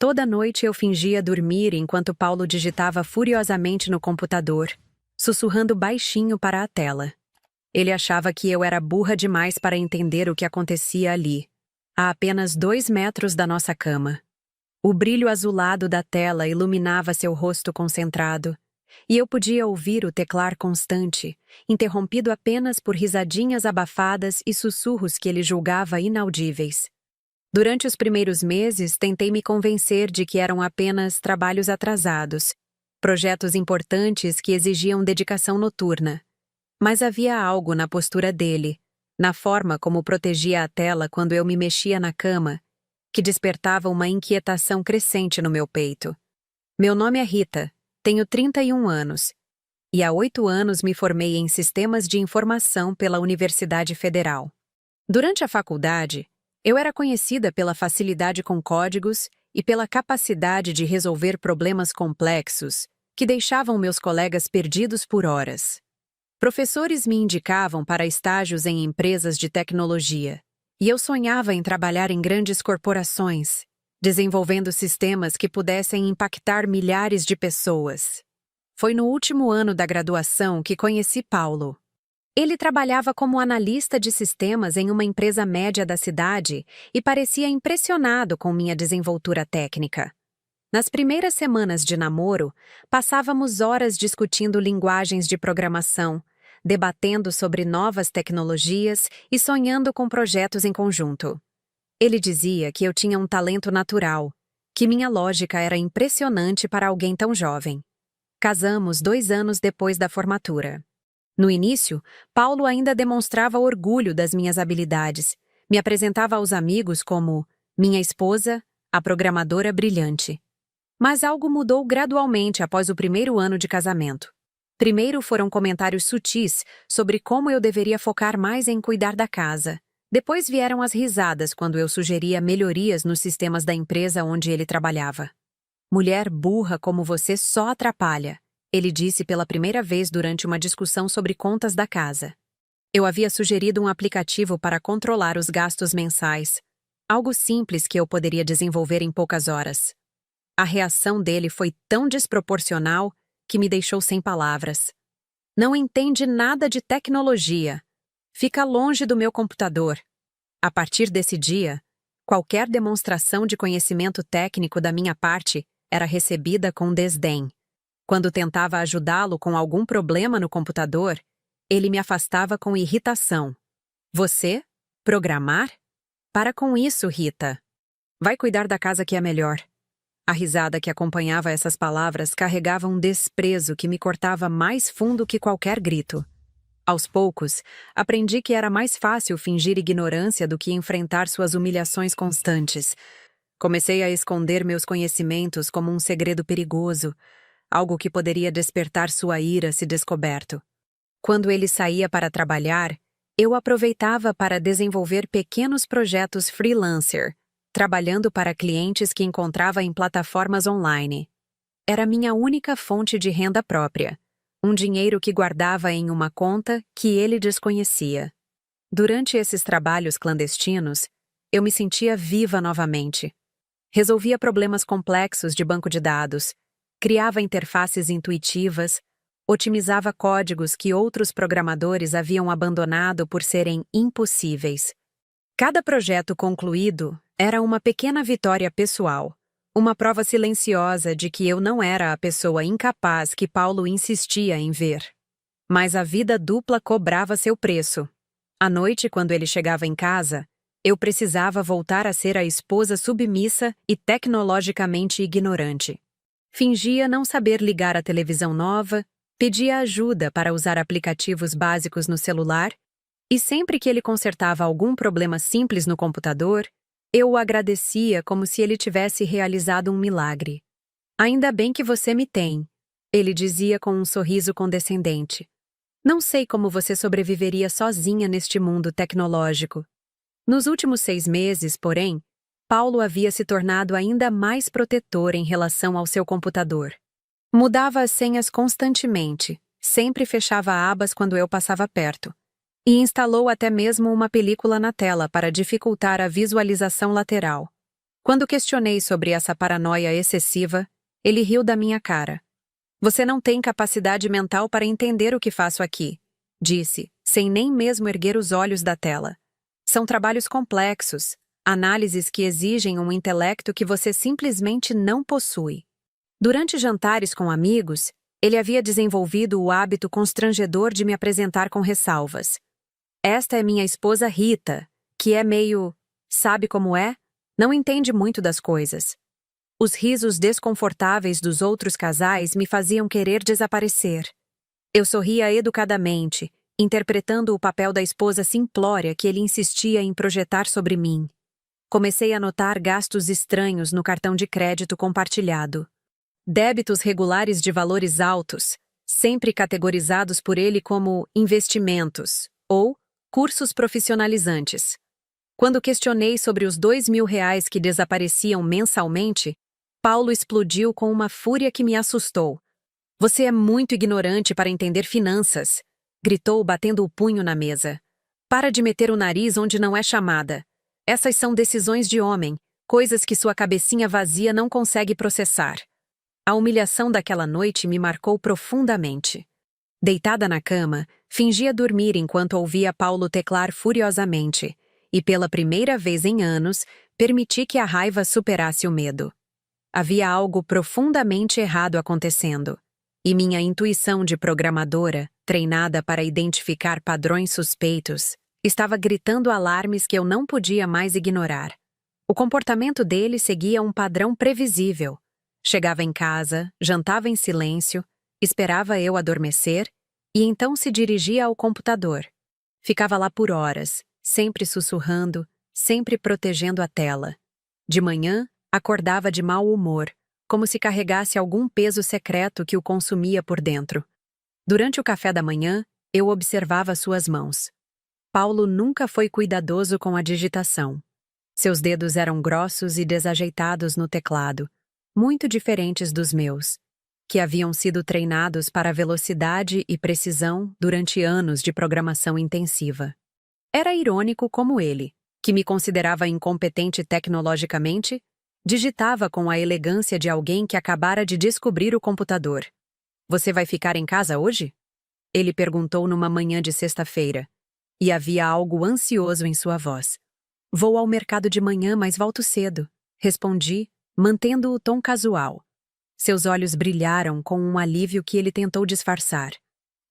Toda noite eu fingia dormir enquanto Paulo digitava furiosamente no computador, sussurrando baixinho para a tela. Ele achava que eu era burra demais para entender o que acontecia ali, a apenas 2 metros da nossa cama. O brilho azulado da tela iluminava seu rosto concentrado, e eu podia ouvir o teclar constante, interrompido apenas por risadinhas abafadas e sussurros que ele julgava inaudíveis. Durante os primeiros meses, tentei me convencer de que eram apenas trabalhos atrasados, projetos importantes que exigiam dedicação noturna. Mas havia algo na postura dele, na forma como protegia a tela quando eu me mexia na cama, que despertava uma inquietação crescente no meu peito. Meu nome é Rita, tenho 31 anos, e há 8 anos me formei em Sistemas de Informação pela Universidade Federal. Durante a faculdade, eu era conhecida pela facilidade com códigos e pela capacidade de resolver problemas complexos que deixavam meus colegas perdidos por horas. Professores me indicavam para estágios em empresas de tecnologia, e eu sonhava em trabalhar em grandes corporações, desenvolvendo sistemas que pudessem impactar milhares de pessoas. Foi no último ano da graduação que conheci Paulo. Ele trabalhava como analista de sistemas em uma empresa média da cidade e parecia impressionado com minha desenvoltura técnica. Nas primeiras semanas de namoro, passávamos horas discutindo linguagens de programação, debatendo sobre novas tecnologias e sonhando com projetos em conjunto. Ele dizia que eu tinha um talento natural, que minha lógica era impressionante para alguém tão jovem. Casamos 2 anos depois da formatura. No início, Paulo ainda demonstrava orgulho das minhas habilidades, me apresentava aos amigos como minha esposa, a programadora brilhante. Mas algo mudou gradualmente após o primeiro ano de casamento. Primeiro foram comentários sutis sobre como eu deveria focar mais em cuidar da casa. Depois vieram as risadas quando eu sugeria melhorias nos sistemas da empresa onde ele trabalhava. Mulher burra como você só atrapalha, ele disse pela primeira vez durante uma discussão sobre contas da casa. Eu havia sugerido um aplicativo para controlar os gastos mensais, algo simples que eu poderia desenvolver em poucas horas. A reação dele foi tão desproporcional que me deixou sem palavras. Não entende nada de tecnologia. Fica longe do meu computador. A partir desse dia, qualquer demonstração de conhecimento técnico da minha parte era recebida com desdém. Quando tentava ajudá-lo com algum problema no computador, ele me afastava com irritação. Você? Programar? Para com isso, Rita. Vai cuidar da casa que é melhor. A risada que acompanhava essas palavras carregava um desprezo que me cortava mais fundo que qualquer grito. Aos poucos, aprendi que era mais fácil fingir ignorância do que enfrentar suas humilhações constantes. Comecei a esconder meus conhecimentos como um segredo perigoso, algo que poderia despertar sua ira se descoberto. Quando ele saía para trabalhar, eu aproveitava para desenvolver pequenos projetos freelancer, trabalhando para clientes que encontrava em plataformas online. Era minha única fonte de renda própria, um dinheiro que guardava em uma conta que ele desconhecia. Durante esses trabalhos clandestinos, eu me sentia viva novamente. Resolvia problemas complexos de banco de dados, criava interfaces intuitivas, otimizava códigos que outros programadores haviam abandonado por serem impossíveis. Cada projeto concluído era uma pequena vitória pessoal, uma prova silenciosa de que eu não era a pessoa incapaz que Paulo insistia em ver. Mas a vida dupla cobrava seu preço. À noite, quando ele chegava em casa, eu precisava voltar a ser a esposa submissa e tecnologicamente ignorante. Fingia não saber ligar a televisão nova, pedia ajuda para usar aplicativos básicos no celular, e sempre que ele consertava algum problema simples no computador, eu o agradecia como se ele tivesse realizado um milagre. Ainda bem que você me tem, ele dizia com um sorriso condescendente. Não sei como você sobreviveria sozinha neste mundo tecnológico. Nos últimos 6 meses, porém, Paulo havia se tornado ainda mais protetor em relação ao seu computador. Mudava as senhas constantemente, sempre fechava abas quando eu passava perto, e instalou até mesmo uma película na tela para dificultar a visualização lateral. Quando questionei sobre essa paranoia excessiva, ele riu da minha cara. Você não tem capacidade mental para entender o que faço aqui, disse, sem nem mesmo erguer os olhos da tela. São trabalhos complexos, análises que exigem um intelecto que você simplesmente não possui. Durante jantares com amigos, ele havia desenvolvido o hábito constrangedor de me apresentar com ressalvas. Esta é minha esposa Rita, que é meio... sabe como é? Não entende muito das coisas. Os risos desconfortáveis dos outros casais me faziam querer desaparecer. Eu sorria educadamente, interpretando o papel da esposa simplória que ele insistia em projetar sobre mim. Comecei a notar gastos estranhos no cartão de crédito compartilhado. Débitos regulares de valores altos, sempre categorizados por ele como investimentos ou cursos profissionalizantes. Quando questionei sobre os R$ 2.000 que desapareciam mensalmente, Paulo explodiu com uma fúria que me assustou. Você é muito ignorante para entender finanças, gritou batendo o punho na mesa. Para de meter o nariz onde não é chamada. Essas são decisões de homem, coisas que sua cabecinha vazia não consegue processar. A humilhação daquela noite me marcou profundamente. Deitada na cama, fingia dormir enquanto ouvia Paulo teclar furiosamente, e pela primeira vez em anos, permiti que a raiva superasse o medo. Havia algo profundamente errado acontecendo, e minha intuição de programadora, treinada para identificar padrões suspeitos, estava gritando alarmes que eu não podia mais ignorar. O comportamento dele seguia um padrão previsível. Chegava em casa, jantava em silêncio, esperava eu adormecer e então se dirigia ao computador. Ficava lá por horas, sempre sussurrando, sempre protegendo a tela. De manhã, acordava de mau humor, como se carregasse algum peso secreto que o consumia por dentro. Durante o café da manhã, eu observava suas mãos. Paulo nunca foi cuidadoso com a digitação. Seus dedos eram grossos e desajeitados no teclado, muito diferentes dos meus, que haviam sido treinados para velocidade e precisão durante anos de programação intensiva. Era irônico como ele, que me considerava incompetente tecnologicamente, digitava com a elegância de alguém que acabara de descobrir o computador. Você vai ficar em casa hoje? Ele perguntou numa manhã de sexta-feira, e havia algo ansioso em sua voz. Vou ao mercado de manhã, mas volto cedo, respondi, mantendo o tom casual. Seus olhos brilharam com um alívio que ele tentou disfarçar.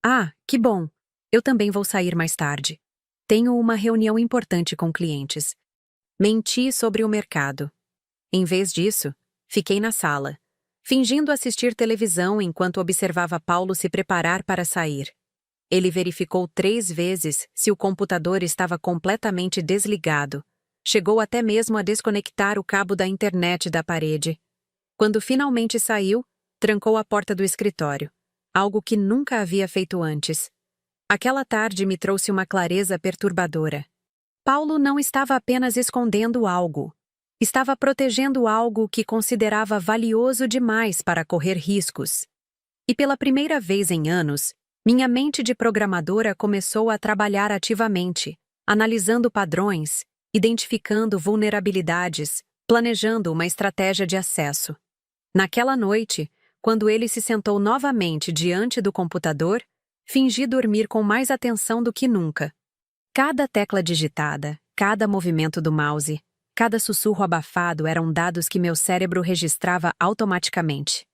Ah, que bom! Eu também vou sair mais tarde. Tenho uma reunião importante com clientes. Menti sobre o mercado. Em vez disso, fiquei na sala, fingindo assistir televisão enquanto observava Paulo se preparar para sair. Ele verificou 3 vezes se o computador estava completamente desligado. Chegou até mesmo a desconectar o cabo da internet da parede. Quando finalmente saiu, trancou a porta do escritório, algo que nunca havia feito antes. Aquela tarde me trouxe uma clareza perturbadora. Paulo não estava apenas escondendo algo. Estava protegendo algo que considerava valioso demais para correr riscos. E pela primeira vez em anos, minha mente de programadora começou a trabalhar ativamente, analisando padrões, identificando vulnerabilidades, planejando uma estratégia de acesso. Naquela noite, quando ele se sentou novamente diante do computador, fingi dormir com mais atenção do que nunca. Cada tecla digitada, cada movimento do mouse, cada sussurro abafado eram dados que meu cérebro registrava automaticamente.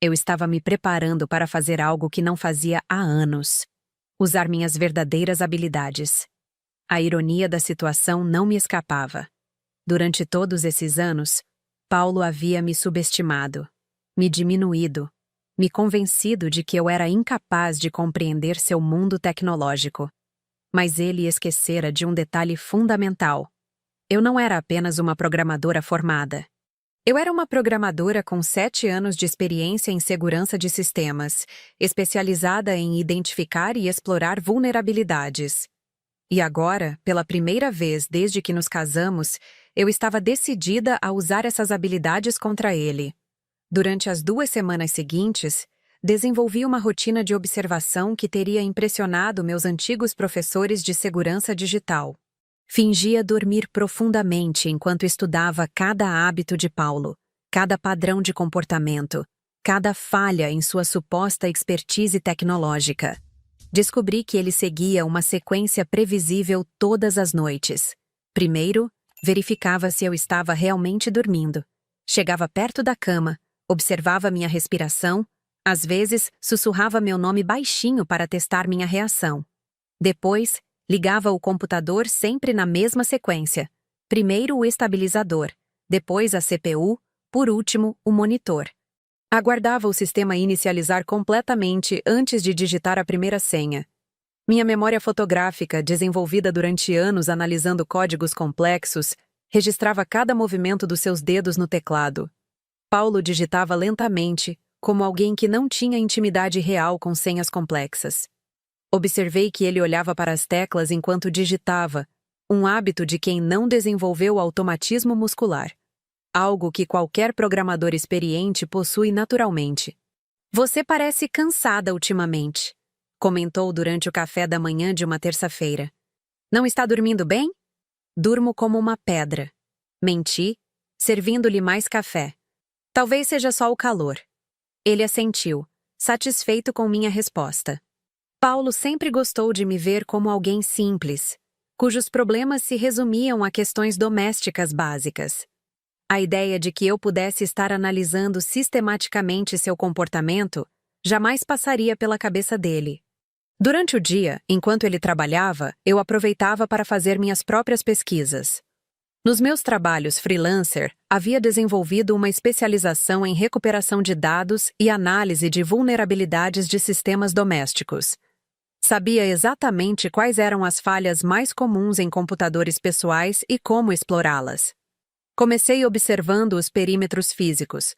Eu estava me preparando para fazer algo que não fazia há anos. Usar minhas verdadeiras habilidades. A ironia da situação não me escapava. Durante todos esses anos, Paulo havia me subestimado, me diminuído, me convencido de que eu era incapaz de compreender seu mundo tecnológico. Mas ele esquecera de um detalhe fundamental. Eu não era apenas uma programadora formada. Eu era uma programadora com 7 anos de experiência em segurança de sistemas, especializada em identificar e explorar vulnerabilidades. E agora, pela primeira vez desde que nos casamos, eu estava decidida a usar essas habilidades contra ele. Durante as 2 semanas seguintes, desenvolvi uma rotina de observação que teria impressionado meus antigos professores de segurança digital. Fingia dormir profundamente enquanto estudava cada hábito de Paulo, cada padrão de comportamento, cada falha em sua suposta expertise tecnológica. Descobri que ele seguia uma sequência previsível todas as noites. Primeiro, verificava se eu estava realmente dormindo. Chegava perto da cama, observava minha respiração, às vezes sussurrava meu nome baixinho para testar minha reação. Depois, ligava o computador sempre na mesma sequência. Primeiro o estabilizador, depois a CPU, por último o monitor. Aguardava o sistema inicializar completamente antes de digitar a primeira senha. Minha memória fotográfica, desenvolvida durante anos analisando códigos complexos, registrava cada movimento dos seus dedos no teclado. Paulo digitava lentamente, como alguém que não tinha intimidade real com senhas complexas. Observei que ele olhava para as teclas enquanto digitava, um hábito de quem não desenvolveu o automatismo muscular. Algo que qualquer programador experiente possui naturalmente. "Você parece cansada ultimamente", comentou durante o café da manhã de uma terça-feira. "Não está dormindo bem?" "Durmo como uma pedra." Menti, servindo-lhe mais café. "Talvez seja só o calor." Ele assentiu, satisfeito com minha resposta. Paulo sempre gostou de me ver como alguém simples, cujos problemas se resumiam a questões domésticas básicas. A ideia de que eu pudesse estar analisando sistematicamente seu comportamento jamais passaria pela cabeça dele. Durante o dia, enquanto ele trabalhava, eu aproveitava para fazer minhas próprias pesquisas. Nos meus trabalhos freelancer, havia desenvolvido uma especialização em recuperação de dados e análise de vulnerabilidades de sistemas domésticos. Sabia exatamente quais eram as falhas mais comuns em computadores pessoais e como explorá-las. Comecei observando os perímetros físicos.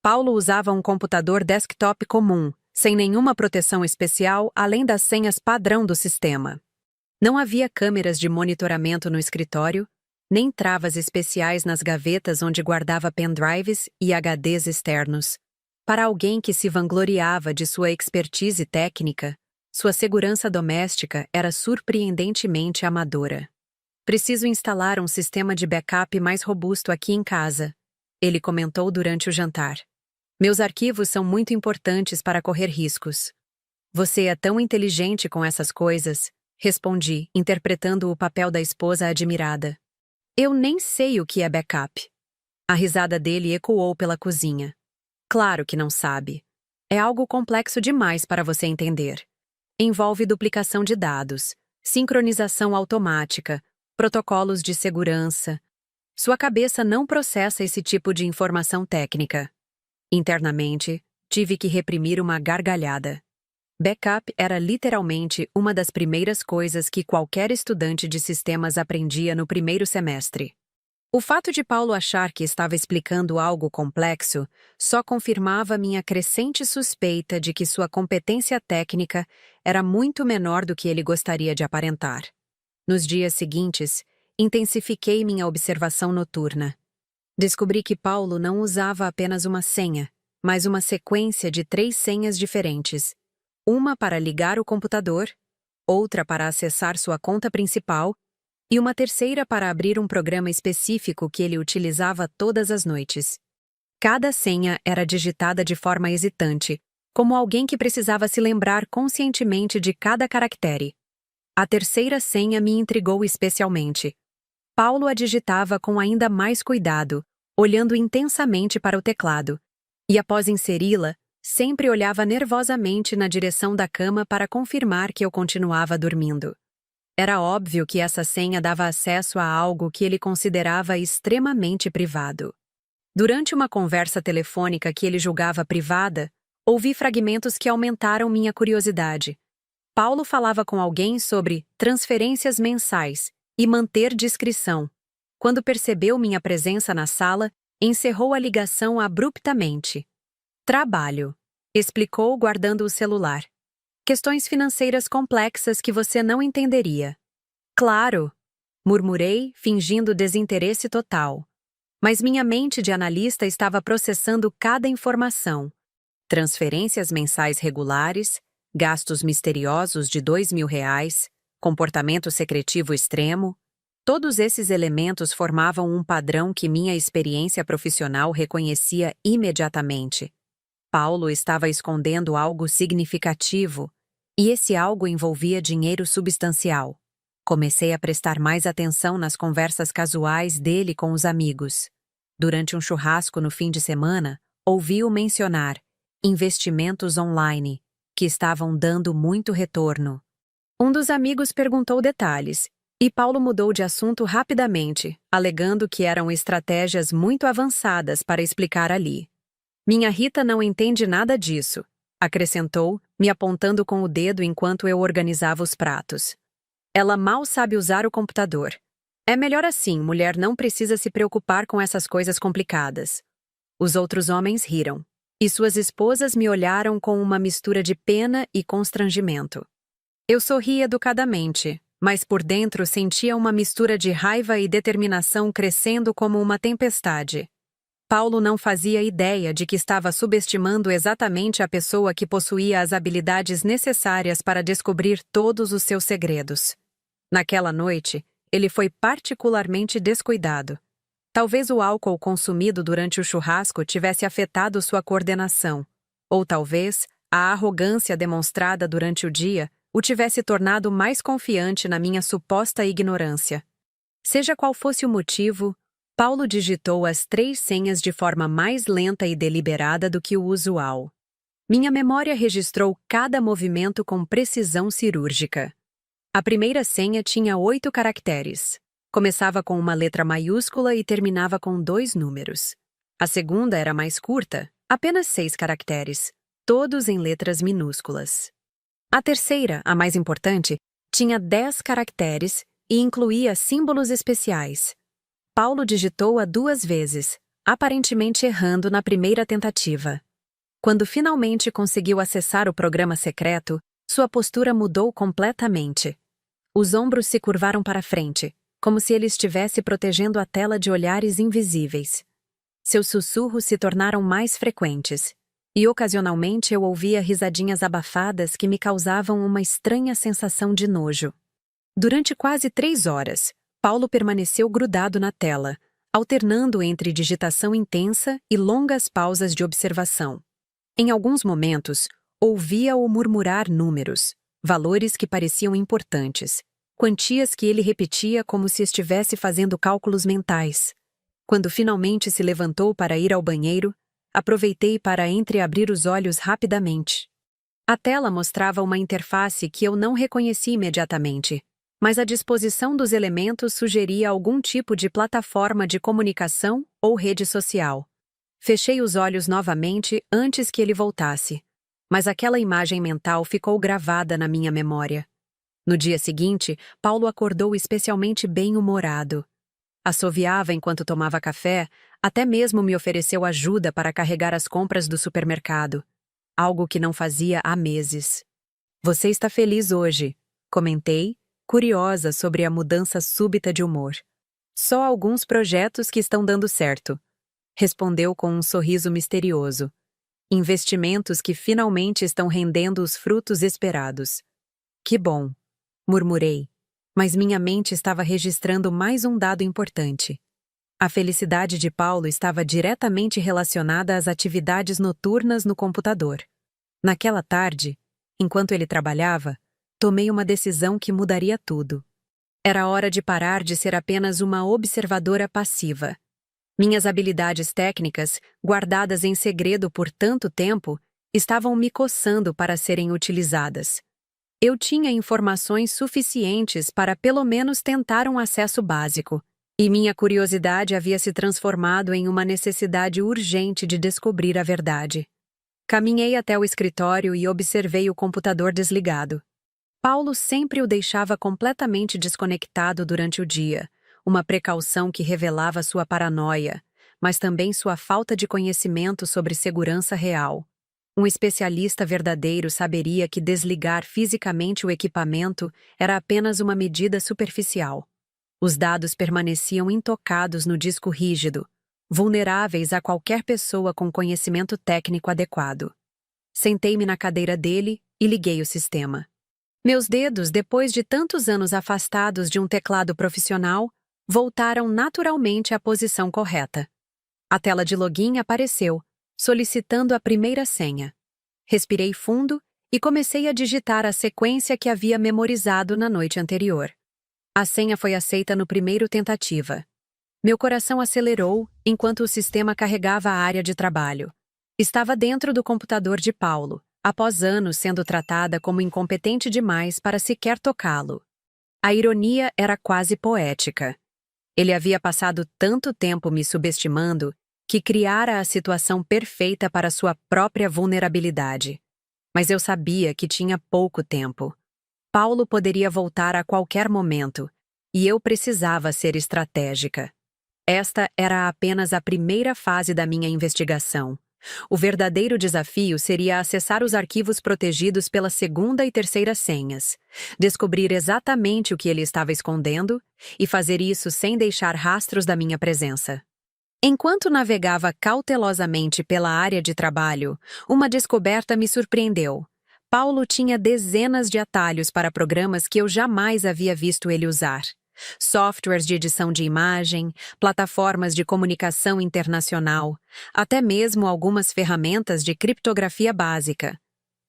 Paulo usava um computador desktop comum, sem nenhuma proteção especial além das senhas padrão do sistema. Não havia câmeras de monitoramento no escritório, nem travas especiais nas gavetas onde guardava pendrives e HDs externos. Para alguém que se vangloriava de sua expertise técnica, sua segurança doméstica era surpreendentemente amadora. "Preciso instalar um sistema de backup mais robusto aqui em casa", ele comentou durante o jantar. "Meus arquivos são muito importantes para correr riscos." "Você é tão inteligente com essas coisas", respondi, interpretando o papel da esposa admirada. "Eu nem sei o que é backup." A risada dele ecoou pela cozinha. "Claro que não sabe. É algo complexo demais para você entender. Envolve duplicação de dados, sincronização automática, protocolos de segurança. Sua cabeça não processa esse tipo de informação técnica." Internamente, tive que reprimir uma gargalhada. Backup era literalmente uma das primeiras coisas que qualquer estudante de sistemas aprendia no primeiro semestre. O fato de Paulo achar que estava explicando algo complexo só confirmava minha crescente suspeita de que sua competência técnica era muito menor do que ele gostaria de aparentar. Nos dias seguintes, intensifiquei minha observação noturna. Descobri que Paulo não usava apenas uma senha, mas uma sequência de 3 senhas diferentes. Uma para ligar o computador, outra para acessar sua conta principal e uma terceira para abrir um programa específico que ele utilizava todas as noites. Cada senha era digitada de forma hesitante, como alguém que precisava se lembrar conscientemente de cada caractere. A terceira senha me intrigou especialmente. Paulo a digitava com ainda mais cuidado, olhando intensamente para o teclado, e após inseri-la, sempre olhava nervosamente na direção da cama para confirmar que eu continuava dormindo. Era óbvio que essa senha dava acesso a algo que ele considerava extremamente privado. Durante uma conversa telefônica que ele julgava privada, ouvi fragmentos que aumentaram minha curiosidade. Paulo falava com alguém sobre transferências mensais e manter discrição. Quando percebeu minha presença na sala, encerrou a ligação abruptamente. "Trabalho", explicou guardando o celular. "Questões financeiras complexas que você não entenderia." "Claro", murmurei, fingindo desinteresse total. Mas minha mente de analista estava processando cada informação. Transferências mensais regulares, gastos misteriosos de R$ 2.000, comportamento secretivo extremo. Todos esses elementos formavam um padrão que minha experiência profissional reconhecia imediatamente. Paulo estava escondendo algo significativo, e esse algo envolvia dinheiro substancial. Comecei a prestar mais atenção nas conversas casuais dele com os amigos. Durante um churrasco no fim de semana, ouvi-o mencionar investimentos online, que estavam dando muito retorno. Um dos amigos perguntou detalhes, e Paulo mudou de assunto rapidamente, alegando que eram estratégias muito avançadas para explicar ali. Minha Rita não entende nada disso, acrescentou, me apontando com o dedo enquanto eu organizava os pratos. Ela mal sabe usar o computador. É melhor assim, mulher não precisa se preocupar com essas coisas complicadas. Os outros homens riram, e suas esposas me olharam com uma mistura de pena e constrangimento. Eu sorri educadamente, mas por dentro sentia uma mistura de raiva e determinação crescendo como uma tempestade. Paulo não fazia ideia de que estava subestimando exatamente a pessoa que possuía as habilidades necessárias para descobrir todos os seus segredos. Naquela noite, ele foi particularmente descuidado. Talvez o álcool consumido durante o churrasco tivesse afetado sua coordenação, ou talvez a arrogância demonstrada durante o dia o tivesse tornado mais confiante na minha suposta ignorância. Seja qual fosse o motivo, Paulo digitou as 3 senhas de forma mais lenta e deliberada do que o usual. Minha memória registrou cada movimento com precisão cirúrgica. A primeira senha tinha 8 caracteres. Começava com uma letra maiúscula e terminava com 2 números. A segunda era mais curta, apenas 6 caracteres, todos em letras minúsculas. A terceira, a mais importante, tinha 10 caracteres e incluía símbolos especiais. Paulo digitou-a 2 vezes, aparentemente errando na primeira tentativa. Quando finalmente conseguiu acessar o programa secreto, sua postura mudou completamente. Os ombros se curvaram para frente, como se ele estivesse protegendo a tela de olhares invisíveis. Seus sussurros se tornaram mais frequentes, e ocasionalmente eu ouvia risadinhas abafadas que me causavam uma estranha sensação de nojo. Durante quase 3 horas, Paulo permaneceu grudado na tela, alternando entre digitação intensa e longas pausas de observação. Em alguns momentos, ouvia-o murmurar números, valores que pareciam importantes, quantias que ele repetia como se estivesse fazendo cálculos mentais. Quando finalmente se levantou para ir ao banheiro, aproveitei para entreabrir os olhos rapidamente. A tela mostrava uma interface que eu não reconheci imediatamente, mas a disposição dos elementos sugeria algum tipo de plataforma de comunicação ou rede social. Fechei os olhos novamente antes que ele voltasse, mas aquela imagem mental ficou gravada na minha memória. No dia seguinte, Paulo acordou especialmente bem-humorado. Assoviava enquanto tomava café, até mesmo me ofereceu ajuda para carregar as compras do supermercado, algo que não fazia há meses. Você está feliz hoje, comentei, curiosa sobre a mudança súbita de humor. Só alguns projetos que estão dando certo, respondeu com um sorriso misterioso. Investimentos que finalmente estão rendendo os frutos esperados. Que bom, murmurei, mas minha mente estava registrando mais um dado importante. A felicidade de Paulo estava diretamente relacionada às atividades noturnas no computador. Naquela tarde, enquanto ele trabalhava, tomei uma decisão que mudaria tudo. Era hora de parar de ser apenas uma observadora passiva. Minhas habilidades técnicas, guardadas em segredo por tanto tempo, estavam me coçando para serem utilizadas. Eu tinha informações suficientes para pelo menos tentar um acesso básico, e minha curiosidade havia se transformado em uma necessidade urgente de descobrir a verdade. Caminhei até o escritório e observei o computador desligado. Paulo sempre o deixava completamente desconectado durante o dia, uma precaução que revelava sua paranoia, mas também sua falta de conhecimento sobre segurança real. Um especialista verdadeiro saberia que desligar fisicamente o equipamento era apenas uma medida superficial. Os dados permaneciam intocados no disco rígido, vulneráveis a qualquer pessoa com conhecimento técnico adequado. Sentei-me na cadeira dele e liguei o sistema. Meus dedos, depois de tantos anos afastados de um teclado profissional, voltaram naturalmente à posição correta. A tela de login apareceu, solicitando a primeira senha. Respirei fundo e comecei a digitar a sequência que havia memorizado na noite anterior. A senha foi aceita no primeiro tentativa. Meu coração acelerou enquanto o sistema carregava a área de trabalho. Estava dentro do computador de Paulo, após anos sendo tratada como incompetente demais para sequer tocá-lo. A ironia era quase poética. Ele havia passado tanto tempo me subestimando que criara a situação perfeita para sua própria vulnerabilidade. Mas eu sabia que tinha pouco tempo. Paulo poderia voltar a qualquer momento, e eu precisava ser estratégica. Esta era apenas a primeira fase da minha investigação. O verdadeiro desafio seria acessar os arquivos protegidos pela segunda e terceira senhas, descobrir exatamente o que ele estava escondendo e fazer isso sem deixar rastros da minha presença. Enquanto navegava cautelosamente pela área de trabalho, uma descoberta me surpreendeu. Paulo tinha dezenas de atalhos para programas que eu jamais havia visto ele usar. Softwares de edição de imagem, plataformas de comunicação internacional, até mesmo algumas ferramentas de criptografia básica.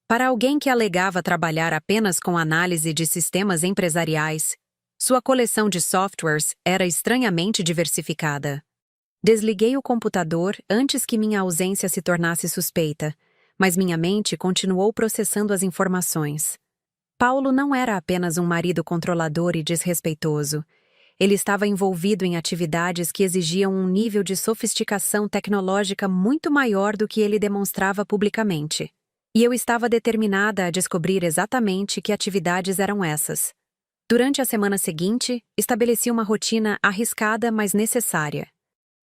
Para alguém que alegava trabalhar apenas com análise de sistemas empresariais, sua coleção de softwares era estranhamente diversificada. Desliguei o computador antes que minha ausência se tornasse suspeita, mas minha mente continuou processando as informações. Paulo não era apenas um marido controlador e desrespeitoso. Ele estava envolvido em atividades que exigiam um nível de sofisticação tecnológica muito maior do que ele demonstrava publicamente. E eu estava determinada a descobrir exatamente que atividades eram essas. Durante a semana seguinte, estabeleci uma rotina arriscada, mas necessária.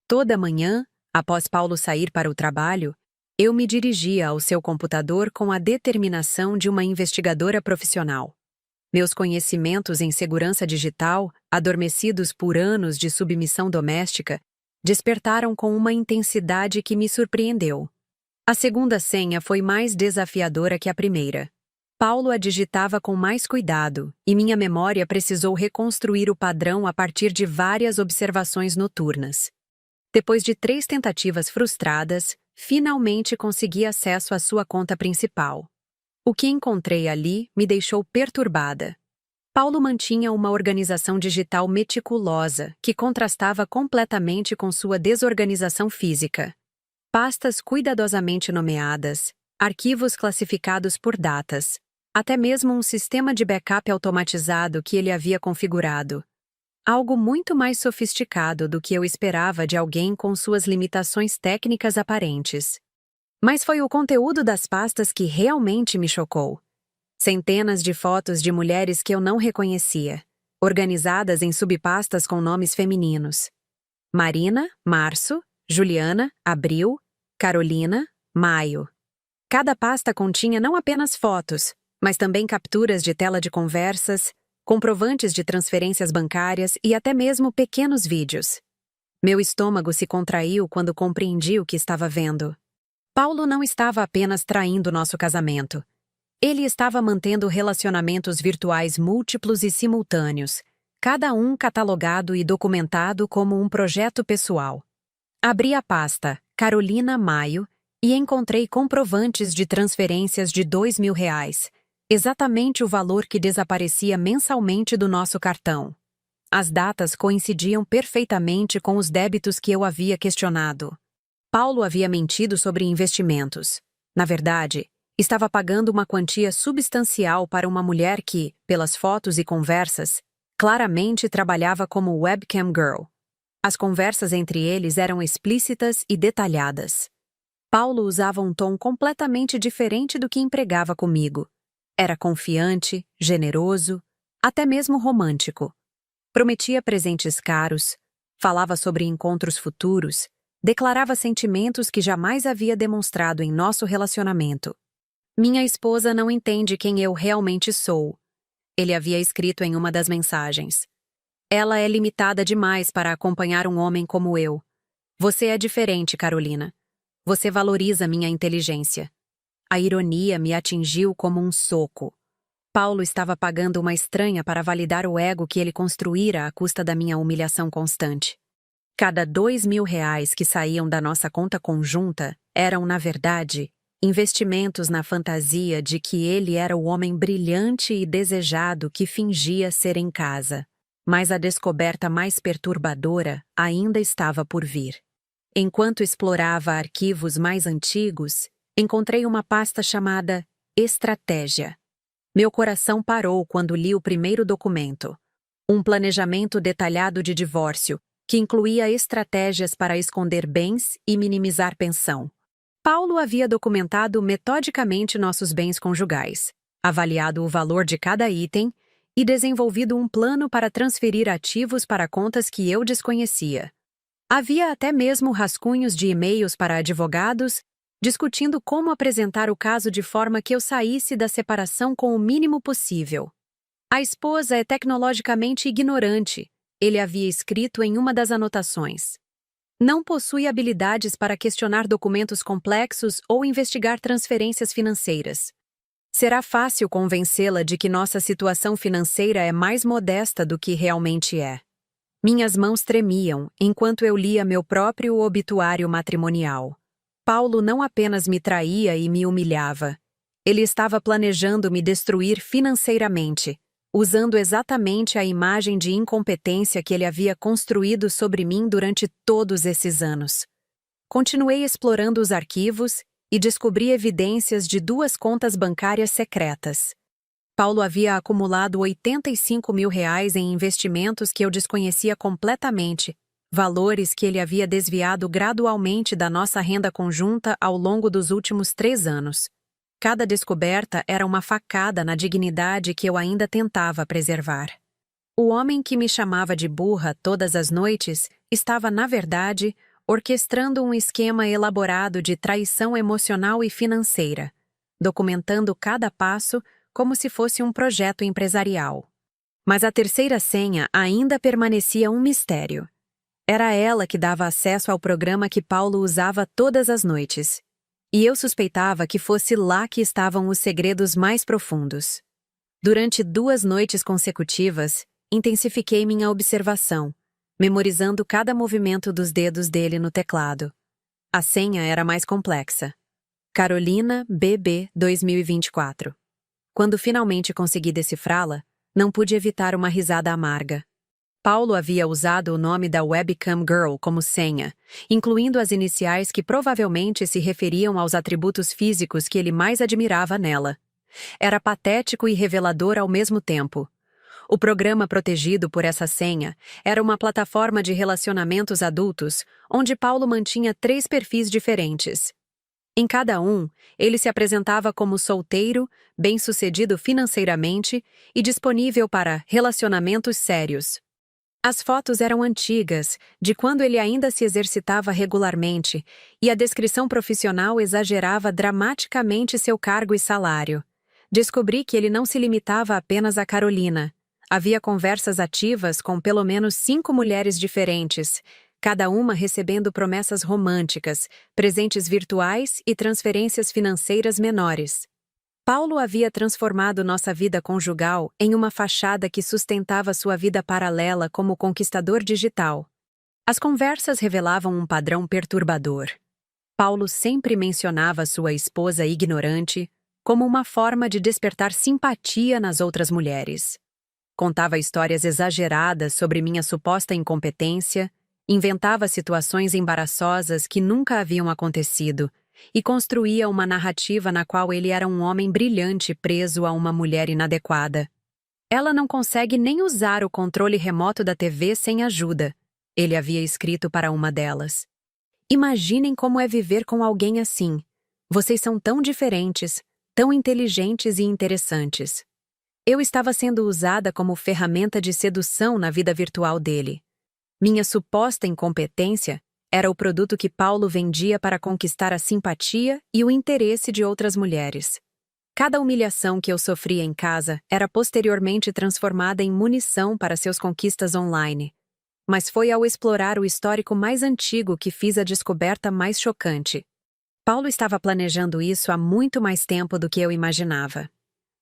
Toda manhã, após Paulo sair para o trabalho, eu me dirigia ao seu computador com a determinação de uma investigadora profissional. Meus conhecimentos em segurança digital, adormecidos por anos de submissão doméstica, despertaram com uma intensidade que me surpreendeu. A segunda senha foi mais desafiadora que a primeira. Paulo a digitava com mais cuidado, e minha memória precisou reconstruir o padrão a partir de várias observações noturnas. Depois de 3 tentativas frustradas, finalmente consegui acesso à sua conta principal. O que encontrei ali me deixou perturbada. Paulo mantinha uma organização digital meticulosa que contrastava completamente com sua desorganização física. Pastas cuidadosamente nomeadas, arquivos classificados por datas, até mesmo um sistema de backup automatizado que ele havia configurado. Algo muito mais sofisticado do que eu esperava de alguém com suas limitações técnicas aparentes. Mas foi o conteúdo das pastas que realmente me chocou. Centenas de fotos de mulheres que eu não reconhecia, organizadas em subpastas com nomes femininos. Marina, março, Juliana, abril, Carolina, maio. Cada pasta continha não apenas fotos, mas também capturas de tela de conversas, comprovantes de transferências bancárias e até mesmo pequenos vídeos. Meu estômago se contraiu quando compreendi o que estava vendo. Paulo não estava apenas traindo nosso casamento. Ele estava mantendo relacionamentos virtuais múltiplos e simultâneos, cada um catalogado e documentado como um projeto pessoal. Abri a pasta Carolina Maio e encontrei comprovantes de transferências de R$ 2.000, exatamente o valor que desaparecia mensalmente do nosso cartão. As datas coincidiam perfeitamente com os débitos que eu havia questionado. Paulo havia mentido sobre investimentos. Na verdade, estava pagando uma quantia substancial para uma mulher que, pelas fotos e conversas, claramente trabalhava como webcam girl. As conversas entre eles eram explícitas e detalhadas. Paulo usava um tom completamente diferente do que empregava comigo. Era confiante, generoso, até mesmo romântico. Prometia presentes caros, falava sobre encontros futuros, declarava sentimentos que jamais havia demonstrado em nosso relacionamento. Minha esposa não entende quem eu realmente sou, ele havia escrito em uma das mensagens. Ela é limitada demais para acompanhar um homem como eu. Você é diferente, Carolina. Você valoriza minha inteligência. A ironia me atingiu como um soco. Paulo estava pagando uma estranha para validar o ego que ele construíra à custa da minha humilhação constante. Cada R$ 2.000 que saíam da nossa conta conjunta eram, na verdade, investimentos na fantasia de que ele era o homem brilhante e desejado que fingia ser em casa. Mas a descoberta mais perturbadora ainda estava por vir. Enquanto explorava arquivos mais antigos, encontrei uma pasta chamada Estratégia. Meu coração parou quando li o primeiro documento. Um planejamento detalhado de divórcio, que incluía estratégias para esconder bens e minimizar pensão. Paulo havia documentado metodicamente nossos bens conjugais, avaliado o valor de cada item e desenvolvido um plano para transferir ativos para contas que eu desconhecia. Havia até mesmo rascunhos de e-mails para advogados, discutindo como apresentar o caso de forma que eu saísse da separação com o mínimo possível. A esposa é tecnologicamente ignorante, ele havia escrito em uma das anotações. Não possui habilidades para questionar documentos complexos ou investigar transferências financeiras. Será fácil convencê-la de que nossa situação financeira é mais modesta do que realmente é. Minhas mãos tremiam enquanto eu lia meu próprio obituário matrimonial. Paulo não apenas me traía e me humilhava. Ele estava planejando me destruir financeiramente, usando exatamente a imagem de incompetência que ele havia construído sobre mim durante todos esses anos. Continuei explorando os arquivos e descobri evidências de 2 contas bancárias secretas. Paulo havia acumulado R$ 85.000 em investimentos que eu desconhecia completamente, valores que ele havia desviado gradualmente da nossa renda conjunta ao longo dos últimos 3 anos. Cada descoberta era uma facada na dignidade que eu ainda tentava preservar. O homem que me chamava de burra todas as noites estava, na verdade, orquestrando um esquema elaborado de traição emocional e financeira, documentando cada passo como se fosse um projeto empresarial. Mas a terceira senha ainda permanecia um mistério. Era ela que dava acesso ao programa que Paulo usava todas as noites. E eu suspeitava que fosse lá que estavam os segredos mais profundos. Durante 2 noites consecutivas, intensifiquei minha observação, memorizando cada movimento dos dedos dele no teclado. A senha era mais complexa. Carolina BB 2024. Quando finalmente consegui decifrá-la, não pude evitar uma risada amarga. Paulo havia usado o nome da Webcam Girl como senha, incluindo as iniciais que provavelmente se referiam aos atributos físicos que ele mais admirava nela. Era patético e revelador ao mesmo tempo. O programa protegido por essa senha era uma plataforma de relacionamentos adultos, onde Paulo mantinha 3 perfis diferentes. Em cada um, ele se apresentava como solteiro, bem-sucedido financeiramente e disponível para relacionamentos sérios. As fotos eram antigas, de quando ele ainda se exercitava regularmente, e a descrição profissional exagerava dramaticamente seu cargo e salário. Descobri que ele não se limitava apenas a Carolina. Havia conversas ativas com pelo menos 5 mulheres diferentes, cada uma recebendo promessas românticas, presentes virtuais e transferências financeiras menores. Paulo havia transformado nossa vida conjugal em uma fachada que sustentava sua vida paralela como conquistador digital. As conversas revelavam um padrão perturbador. Paulo sempre mencionava sua esposa ignorante como uma forma de despertar simpatia nas outras mulheres. Contava histórias exageradas sobre minha suposta incompetência, inventava situações embaraçosas que nunca haviam acontecido e construía uma narrativa na qual ele era um homem brilhante preso a uma mulher inadequada. Ela não consegue nem usar o controle remoto da TV sem ajuda, ele havia escrito para uma delas. Imaginem como é viver com alguém assim. Vocês são tão diferentes, tão inteligentes e interessantes. Eu estava sendo usada como ferramenta de sedução na vida virtual dele. Minha suposta incompetência era o produto que Paulo vendia para conquistar a simpatia e o interesse de outras mulheres. Cada humilhação que eu sofria em casa era posteriormente transformada em munição para seus conquistas online. Mas foi ao explorar o histórico mais antigo que fiz a descoberta mais chocante. Paulo estava planejando isso há muito mais tempo do que eu imaginava.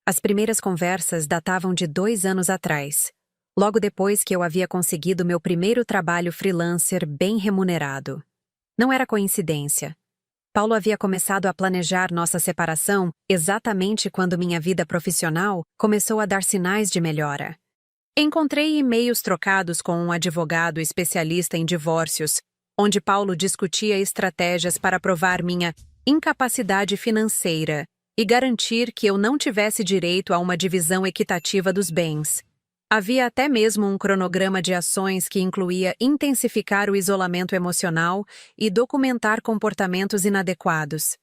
As primeiras conversas datavam de 2 anos atrás, logo depois que eu havia conseguido meu primeiro trabalho freelancer bem remunerado. Não era coincidência. Paulo havia começado a planejar nossa separação exatamente quando minha vida profissional começou a dar sinais de melhora. Encontrei e-mails trocados com um advogado especialista em divórcios, onde Paulo discutia estratégias para provar minha incapacidade financeira e garantir que eu não tivesse direito a uma divisão equitativa dos bens. Havia até mesmo um cronograma de ações que incluía intensificar o isolamento emocional e documentar comportamentos inadequados.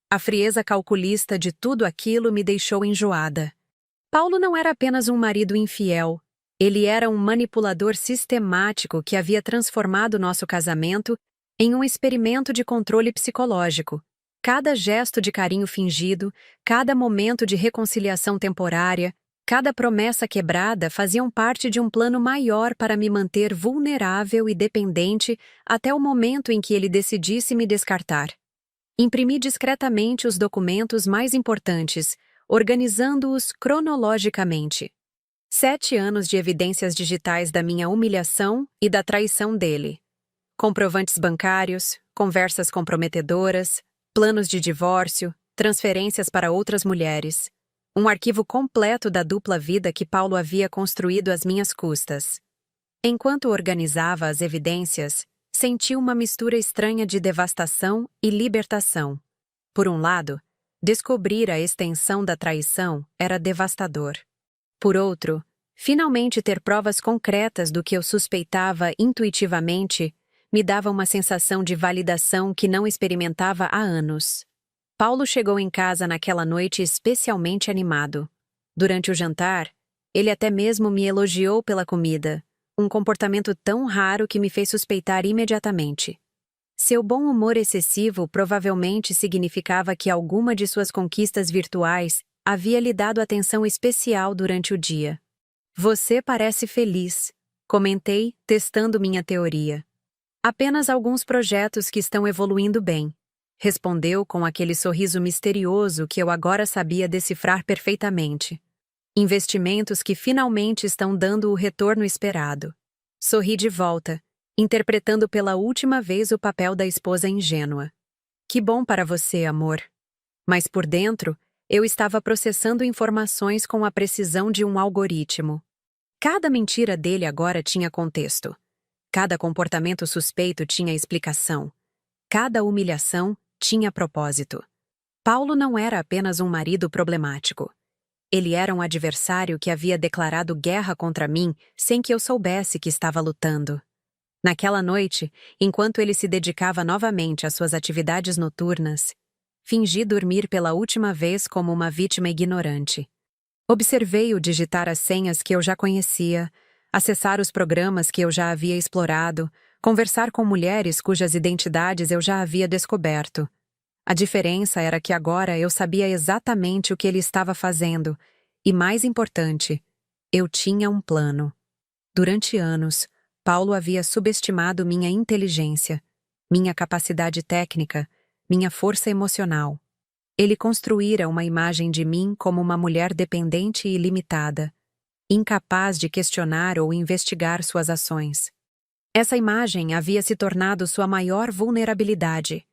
A frieza calculista de tudo aquilo me deixou enjoada. Paulo não era apenas um marido infiel. Ele era um manipulador sistemático que havia transformado nosso casamento em um experimento de controle psicológico. Cada gesto de carinho fingido, cada momento de reconciliação temporária, cada promessa quebrada faziam parte de um plano maior para me manter vulnerável e dependente até o momento em que ele decidisse me descartar. Imprimi discretamente os documentos mais importantes, organizando-os cronologicamente. 7 anos de evidências digitais da minha humilhação e da traição dele. Comprovantes bancários, conversas comprometedoras, planos de divórcio, transferências para outras mulheres. Um arquivo completo da dupla vida que Paulo havia construído às minhas custas. Enquanto organizava as evidências, senti uma mistura estranha de devastação e libertação. Por um lado, descobrir a extensão da traição era devastador. Por outro, finalmente ter provas concretas do que eu suspeitava intuitivamente me dava uma sensação de validação que não experimentava há anos. Paulo chegou em casa naquela noite especialmente animado. Durante o jantar, ele até mesmo me elogiou pela comida, um comportamento tão raro que me fez suspeitar imediatamente. Seu bom humor excessivo provavelmente significava que alguma de suas conquistas virtuais havia lhe dado atenção especial durante o dia. Você parece feliz, comentei, testando minha teoria. Apenas alguns projetos que estão evoluindo bem, respondeu com aquele sorriso misterioso que eu agora sabia decifrar perfeitamente. Investimentos que finalmente estão dando o retorno esperado. Sorri de volta, interpretando pela última vez o papel da esposa ingênua. Que bom para você, amor. Mas por dentro, eu estava processando informações com a precisão de um algoritmo. Cada mentira dele agora tinha contexto. Cada comportamento suspeito tinha explicação. Cada humilhação tinha propósito. Paulo não era apenas um marido problemático. Ele era um adversário que havia declarado guerra contra mim sem que eu soubesse que estava lutando. Naquela noite, enquanto ele se dedicava novamente às suas atividades noturnas, fingi dormir pela última vez como uma vítima ignorante. Observei-o digitar as senhas que eu já conhecia, acessar os programas que eu já havia explorado, conversar com mulheres cujas identidades eu já havia descoberto. A diferença era que agora eu sabia exatamente o que ele estava fazendo, e mais importante, eu tinha um plano. Durante anos, Paulo havia subestimado minha inteligência, minha capacidade técnica, minha força emocional. Ele construíra uma imagem de mim como uma mulher dependente e limitada, incapaz de questionar ou investigar suas ações. Essa imagem havia se tornado sua maior vulnerabilidade.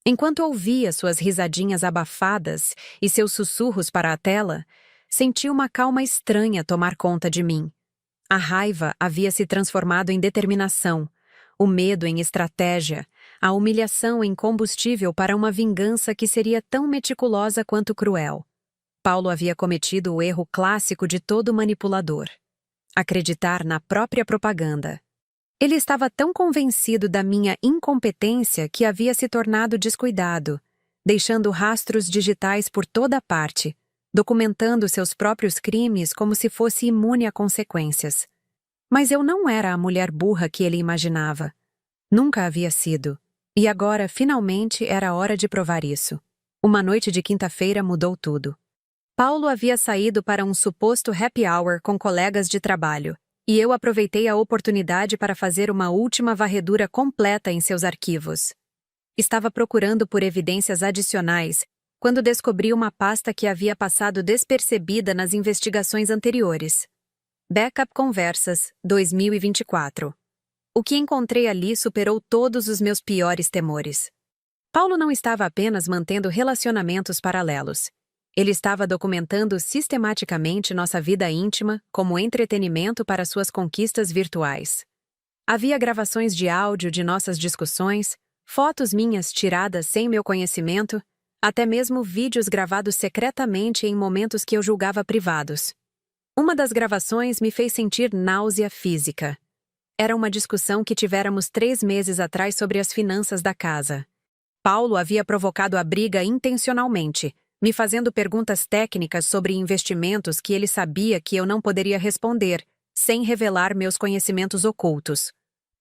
Enquanto ouvia suas risadinhas abafadas e seus sussurros para a tela, senti uma calma estranha tomar conta de mim. A raiva havia se transformado em determinação, o medo em estratégia, a humilhação em combustível para uma vingança que seria tão meticulosa quanto cruel. Paulo havia cometido o erro clássico de todo manipulador: acreditar na própria propaganda. Ele estava tão convencido da minha incompetência que havia se tornado descuidado, deixando rastros digitais por toda parte, documentando seus próprios crimes como se fosse imune a consequências. Mas eu não era a mulher burra que ele imaginava. Nunca havia sido. E agora, finalmente, era a hora de provar isso. Uma noite de quinta-feira mudou tudo. Paulo havia saído para um suposto happy hour com colegas de trabalho, e eu aproveitei a oportunidade para fazer uma última varredura completa em seus arquivos. Estava procurando por evidências adicionais, quando descobri uma pasta que havia passado despercebida nas investigações anteriores. Backup Conversas, 2024. O que encontrei ali superou todos os meus piores temores. Paulo não estava apenas mantendo relacionamentos paralelos. Ele estava documentando sistematicamente nossa vida íntima como entretenimento para suas conquistas virtuais. Havia gravações de áudio de nossas discussões, fotos minhas tiradas sem meu conhecimento, até mesmo vídeos gravados secretamente em momentos que eu julgava privados. Uma das gravações me fez sentir náusea física. Era uma discussão que tivéramos 3 meses atrás sobre as finanças da casa. Paulo havia provocado a briga intencionalmente, me fazendo perguntas técnicas sobre investimentos que ele sabia que eu não poderia responder, sem revelar meus conhecimentos ocultos.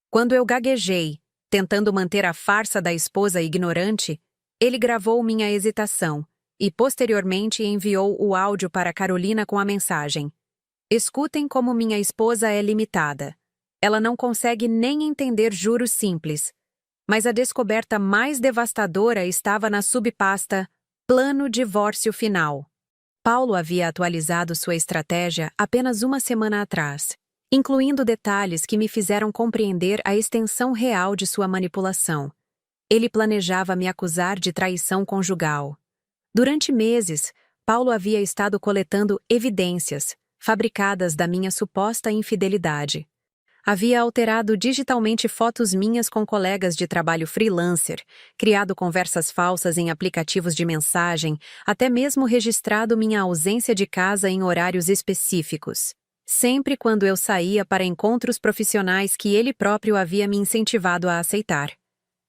Quando eu gaguejei, tentando manter a farsa da esposa ignorante, ele gravou minha hesitação e, posteriormente, enviou o áudio para Carolina com a mensagem: "Escutem como minha esposa é limitada. Ela não consegue nem entender juros simples." Mas a descoberta mais devastadora estava na subpasta Plano Divórcio Final. Paulo havia atualizado sua estratégia apenas uma semana atrás, incluindo detalhes que me fizeram compreender a extensão real de sua manipulação. Ele planejava me acusar de traição conjugal. Durante meses, Paulo havia estado coletando evidências, fabricadas da minha suposta infidelidade. Havia alterado digitalmente fotos minhas com colegas de trabalho freelancer, criado conversas falsas em aplicativos de mensagem, até mesmo registrado minha ausência de casa em horários específicos. Sempre quando eu saía para encontros profissionais que ele próprio havia me incentivado a aceitar.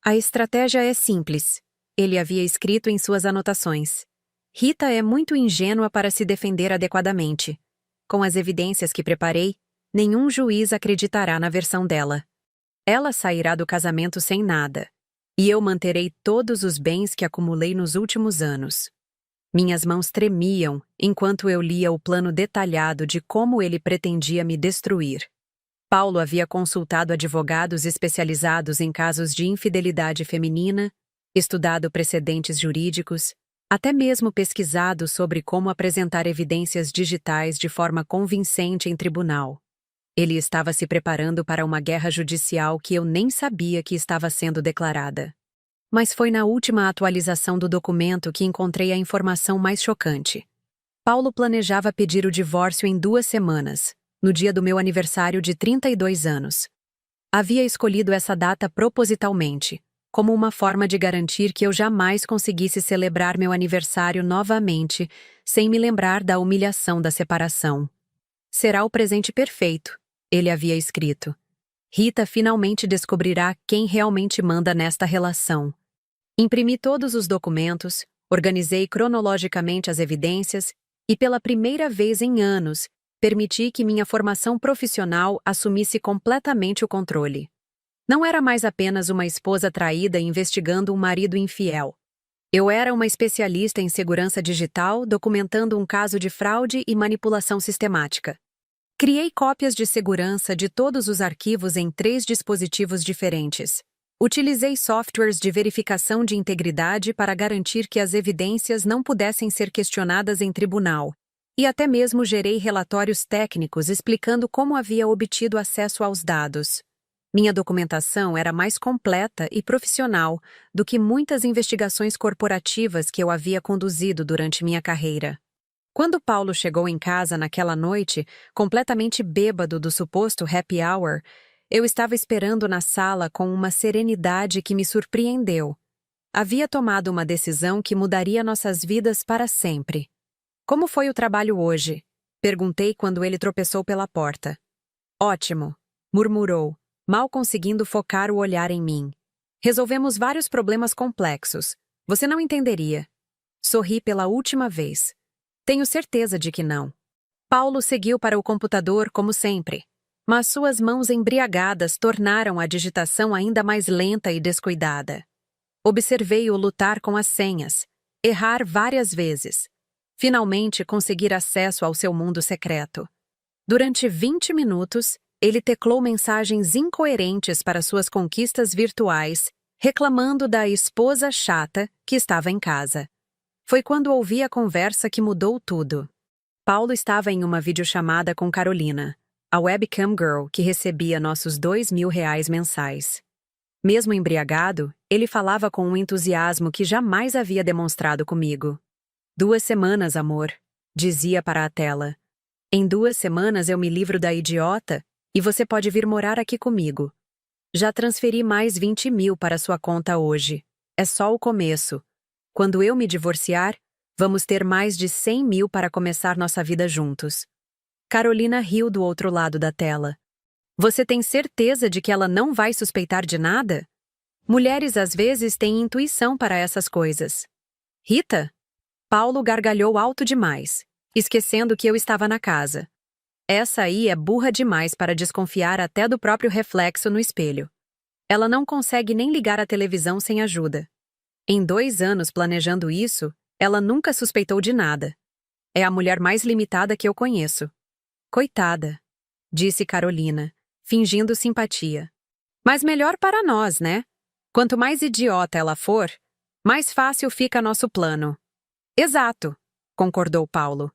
"A estratégia é simples", ele havia escrito em suas anotações. "Rita é muito ingênua para se defender adequadamente. Com as evidências que preparei, nenhum juiz acreditará na versão dela. Ela sairá do casamento sem nada, e eu manterei todos os bens que acumulei nos últimos anos." Minhas mãos tremiam enquanto eu lia o plano detalhado de como ele pretendia me destruir. Paulo havia consultado advogados especializados em casos de infidelidade feminina, estudado precedentes jurídicos, até mesmo pesquisado sobre como apresentar evidências digitais de forma convincente em tribunal. Ele estava se preparando para uma guerra judicial que eu nem sabia que estava sendo declarada. Mas foi na última atualização do documento que encontrei a informação mais chocante. Paulo planejava pedir o divórcio em 2 semanas, no dia do meu aniversário de 32 anos. Havia escolhido essa data propositalmente, como uma forma de garantir que eu jamais conseguisse celebrar meu aniversário novamente, sem me lembrar da humilhação da separação. "Será o presente perfeito", ele havia escrito. "Rita finalmente descobrirá quem realmente manda nesta relação." Imprimi todos os documentos, organizei cronologicamente as evidências e, pela primeira vez em anos, permiti que minha formação profissional assumisse completamente o controle. Não era mais apenas uma esposa traída investigando um marido infiel. Eu era uma especialista em segurança digital documentando um caso de fraude e manipulação sistemática. Criei cópias de segurança de todos os arquivos em 3 dispositivos diferentes. Utilizei softwares de verificação de integridade para garantir que as evidências não pudessem ser questionadas em tribunal, e até mesmo gerei relatórios técnicos explicando como havia obtido acesso aos dados. Minha documentação era mais completa e profissional do que muitas investigações corporativas que eu havia conduzido durante minha carreira. Quando Paulo chegou em casa naquela noite, completamente bêbado do suposto happy hour, eu estava esperando na sala com uma serenidade que me surpreendeu. Havia tomado uma decisão que mudaria nossas vidas para sempre. "Como foi o trabalho hoje?" perguntei quando ele tropeçou pela porta. "Ótimo", murmurou, mal conseguindo focar o olhar em mim. "Resolvemos vários problemas complexos. Você não entenderia." Sorri pela última vez. "Tenho certeza de que não." Paulo seguiu para o computador como sempre, mas suas mãos embriagadas tornaram a digitação ainda mais lenta e descuidada. Observei-o lutar com as senhas, errar várias vezes. Finalmente conseguir acesso ao seu mundo secreto. Durante 20 minutos, ele teclou mensagens incoerentes para suas conquistas virtuais, reclamando da esposa chata que estava em casa. Foi quando ouvi a conversa que mudou tudo. Paulo estava em uma videochamada com Carolina, a webcam girl que recebia nossos R$ 2.000 mensais. Mesmo embriagado, ele falava com um entusiasmo que jamais havia demonstrado comigo. 2 semanas, amor, dizia para a tela. Em 2 semanas eu me livro da idiota e você pode vir morar aqui comigo. Já transferi mais 20.000 para sua conta hoje. É só o começo. Quando eu me divorciar, vamos ter mais de 100.000 para começar nossa vida juntos. Carolina riu do outro lado da tela. Você tem certeza de que ela não vai suspeitar de nada? Mulheres às vezes têm intuição para essas coisas. Rita? Paulo gargalhou alto demais, esquecendo que eu estava na casa. Essa aí é burra demais para desconfiar até do próprio reflexo no espelho. Ela não consegue nem ligar a televisão sem ajuda. Em 2 anos planejando isso, ela nunca suspeitou de nada. É a mulher mais limitada que eu conheço. Coitada, disse Carolina, fingindo simpatia. Mas melhor para nós, né? Quanto mais idiota ela for, mais fácil fica nosso plano. Exato, concordou Paulo.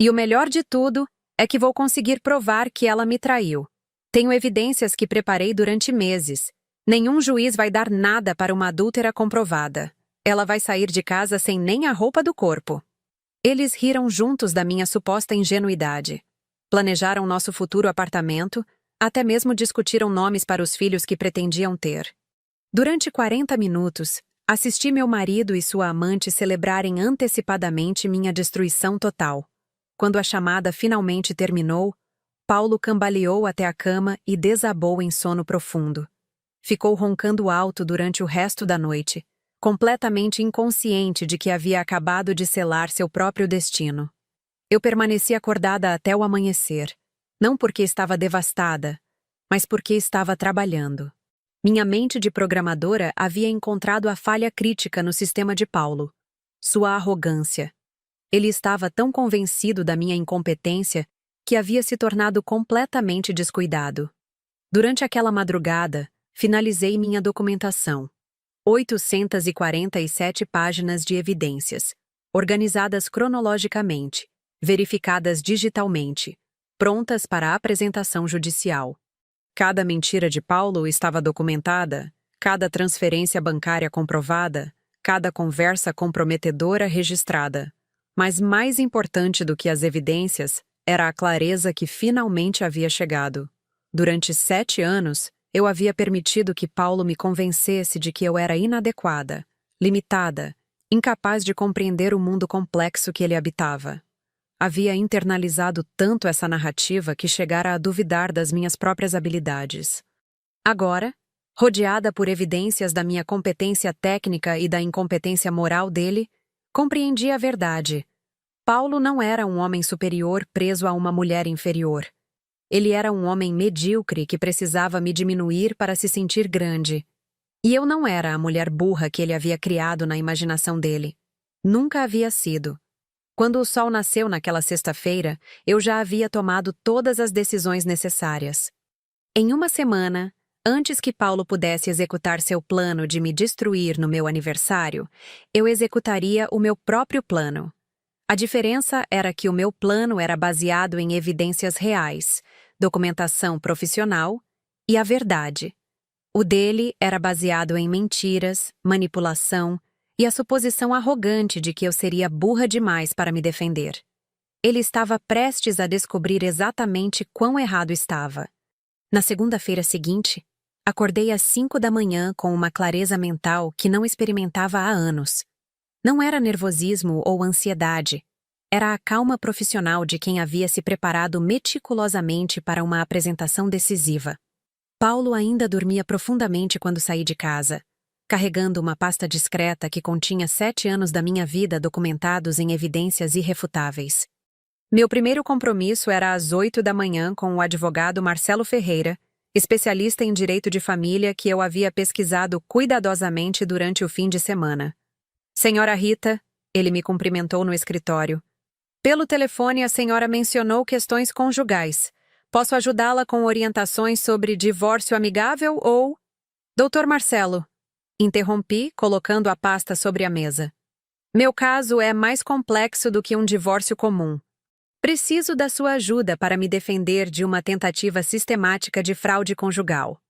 E o melhor de tudo é que vou conseguir provar que ela me traiu. Tenho evidências que preparei durante meses. Nenhum juiz vai dar nada para uma adúltera comprovada. Ela vai sair de casa sem nem a roupa do corpo. Eles riram juntos da minha suposta ingenuidade. Planejaram nosso futuro apartamento, até mesmo discutiram nomes para os filhos que pretendiam ter. Durante 40 minutos, assisti meu marido e sua amante celebrarem antecipadamente minha destruição total. Quando a chamada finalmente terminou, Paulo cambaleou até a cama e desabou em sono profundo. Ficou roncando alto durante o resto da noite, completamente inconsciente de que havia acabado de selar seu próprio destino. Eu permaneci acordada até o amanhecer, não porque estava devastada, mas porque estava trabalhando. Minha mente de programadora havia encontrado a falha crítica no sistema de Paulo. Sua arrogância. Ele estava tão convencido da minha incompetência que havia se tornado completamente descuidado. Durante aquela madrugada, finalizei minha documentação. 847 páginas de evidências, organizadas cronologicamente, verificadas digitalmente, prontas para a apresentação judicial. Cada mentira de Paulo estava documentada, cada transferência bancária comprovada, cada conversa comprometedora registrada. Mas mais importante do que as evidências era a clareza que finalmente havia chegado. Durante 7 anos, eu havia permitido que Paulo me convencesse de que eu era inadequada, limitada, incapaz de compreender o mundo complexo que ele habitava. Havia internalizado tanto essa narrativa que chegara a duvidar das minhas próprias habilidades. Agora, rodeada por evidências da minha competência técnica e da incompetência moral dele, compreendi a verdade. Paulo não era um homem superior preso a uma mulher inferior. Ele era um homem medíocre que precisava me diminuir para se sentir grande. E eu não era a mulher burra que ele havia criado na imaginação dele. Nunca havia sido. Quando o sol nasceu naquela sexta-feira, eu já havia tomado todas as decisões necessárias. Em uma semana, antes que Paulo pudesse executar seu plano de me destruir no meu aniversário, eu executaria o meu próprio plano. A diferença era que o meu plano era baseado em evidências reais, documentação profissional e a verdade. O dele era baseado em mentiras, manipulação e a suposição arrogante de que eu seria burra demais para me defender. Ele estava prestes a descobrir exatamente quão errado estava. Na segunda-feira seguinte, acordei às 5 da manhã com uma clareza mental que não experimentava há anos. Não era nervosismo ou ansiedade. Era a calma profissional de quem havia se preparado meticulosamente para uma apresentação decisiva. Paulo ainda dormia profundamente quando saí de casa, carregando uma pasta discreta que continha 7 anos da minha vida documentados em evidências irrefutáveis. Meu primeiro compromisso era às 8 da manhã com o advogado Marcelo Ferreira, especialista em direito de família que eu havia pesquisado cuidadosamente durante o fim de semana. Senhora Rita, ele me cumprimentou no escritório. Pelo telefone, a senhora mencionou questões conjugais. Posso ajudá-la com orientações sobre divórcio amigável ou... Doutor Marcelo, interrompi, colocando a pasta sobre a mesa. Meu caso é mais complexo do que um divórcio comum. Preciso da sua ajuda para me defender de uma tentativa sistemática de fraude conjugal.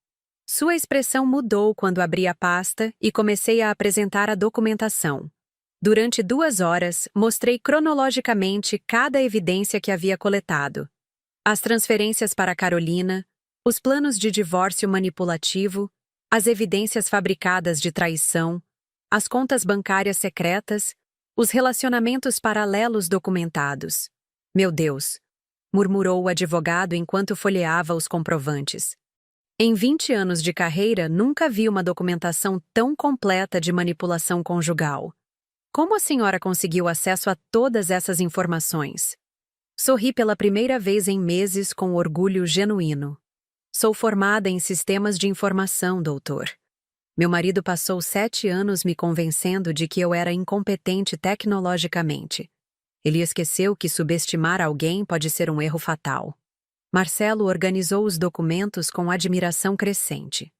Sua expressão mudou quando abri a pasta e comecei a apresentar a documentação. Durante 2 horas, mostrei cronologicamente cada evidência que havia coletado. As transferências para Carolina, os planos de divórcio manipulativo, as evidências fabricadas de traição, as contas bancárias secretas, os relacionamentos paralelos documentados. Meu Deus! Murmurou o advogado enquanto folheava os comprovantes. Em 20 anos de carreira, nunca vi uma documentação tão completa de manipulação conjugal. Como a senhora conseguiu acesso a todas essas informações? Sorri pela primeira vez em meses com orgulho genuíno. Sou formada em sistemas de informação, doutor. Meu marido passou 7 anos me convencendo de que eu era incompetente tecnologicamente. Ele esqueceu que subestimar alguém pode ser um erro fatal. Marcelo organizou os documentos com admiração crescente.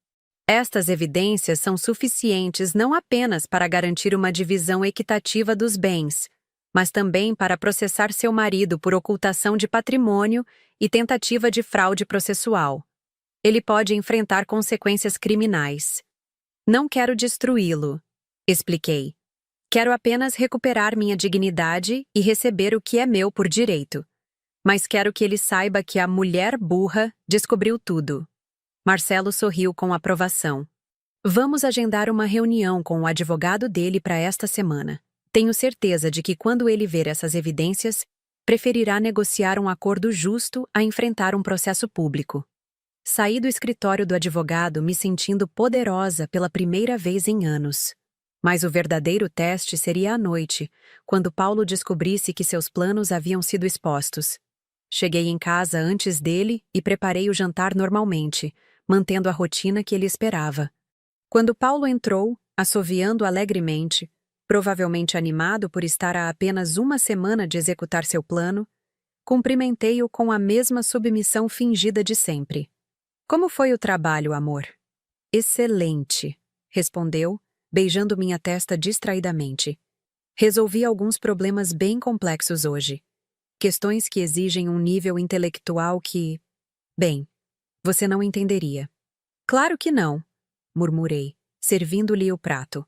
Estas evidências são suficientes não apenas para garantir uma divisão equitativa dos bens, mas também para processar seu marido por ocultação de patrimônio e tentativa de fraude processual. Ele pode enfrentar consequências criminais. Não quero destruí-lo, expliquei. Quero apenas recuperar minha dignidade e receber o que é meu por direito. Mas quero que ele saiba que a mulher burra descobriu tudo. Marcelo sorriu com aprovação. Vamos agendar uma reunião com o advogado dele para esta semana. Tenho certeza de que quando ele ver essas evidências, preferirá negociar um acordo justo a enfrentar um processo público. Saí do escritório do advogado me sentindo poderosa pela primeira vez em anos. Mas o verdadeiro teste seria à noite, quando Paulo descobrisse que seus planos haviam sido expostos. Cheguei em casa antes dele e preparei o jantar normalmente, mantendo a rotina que ele esperava. Quando Paulo entrou, assoviando alegremente, provavelmente animado por estar a apenas 1 semana de executar seu plano, cumprimentei-o com a mesma submissão fingida de sempre. Como foi o trabalho, amor? Excelente, respondeu, beijando minha testa distraidamente. Resolvi alguns problemas bem complexos hoje. Questões que exigem um nível intelectual que... Bem, você não entenderia. Claro que não, murmurei, servindo-lhe o prato.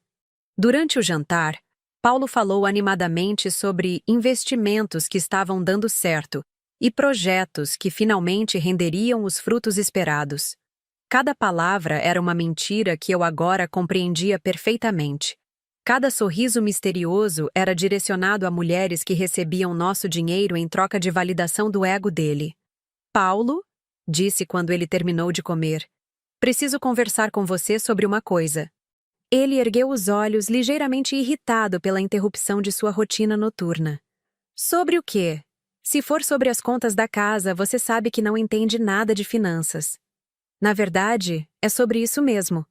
Durante o jantar, Paulo falou animadamente sobre investimentos que estavam dando certo e projetos que finalmente renderiam os frutos esperados. Cada palavra era uma mentira que eu agora compreendia perfeitamente. Cada sorriso misterioso era direcionado a mulheres que recebiam nosso dinheiro em troca de validação do ego dele. Paulo, disse quando ele terminou de comer, preciso conversar com você sobre uma coisa. Ele ergueu os olhos, ligeiramente irritado pela interrupção de sua rotina noturna. Sobre o quê? Se for sobre as contas da casa, você sabe que não entende nada de finanças. Na verdade, é sobre isso mesmo.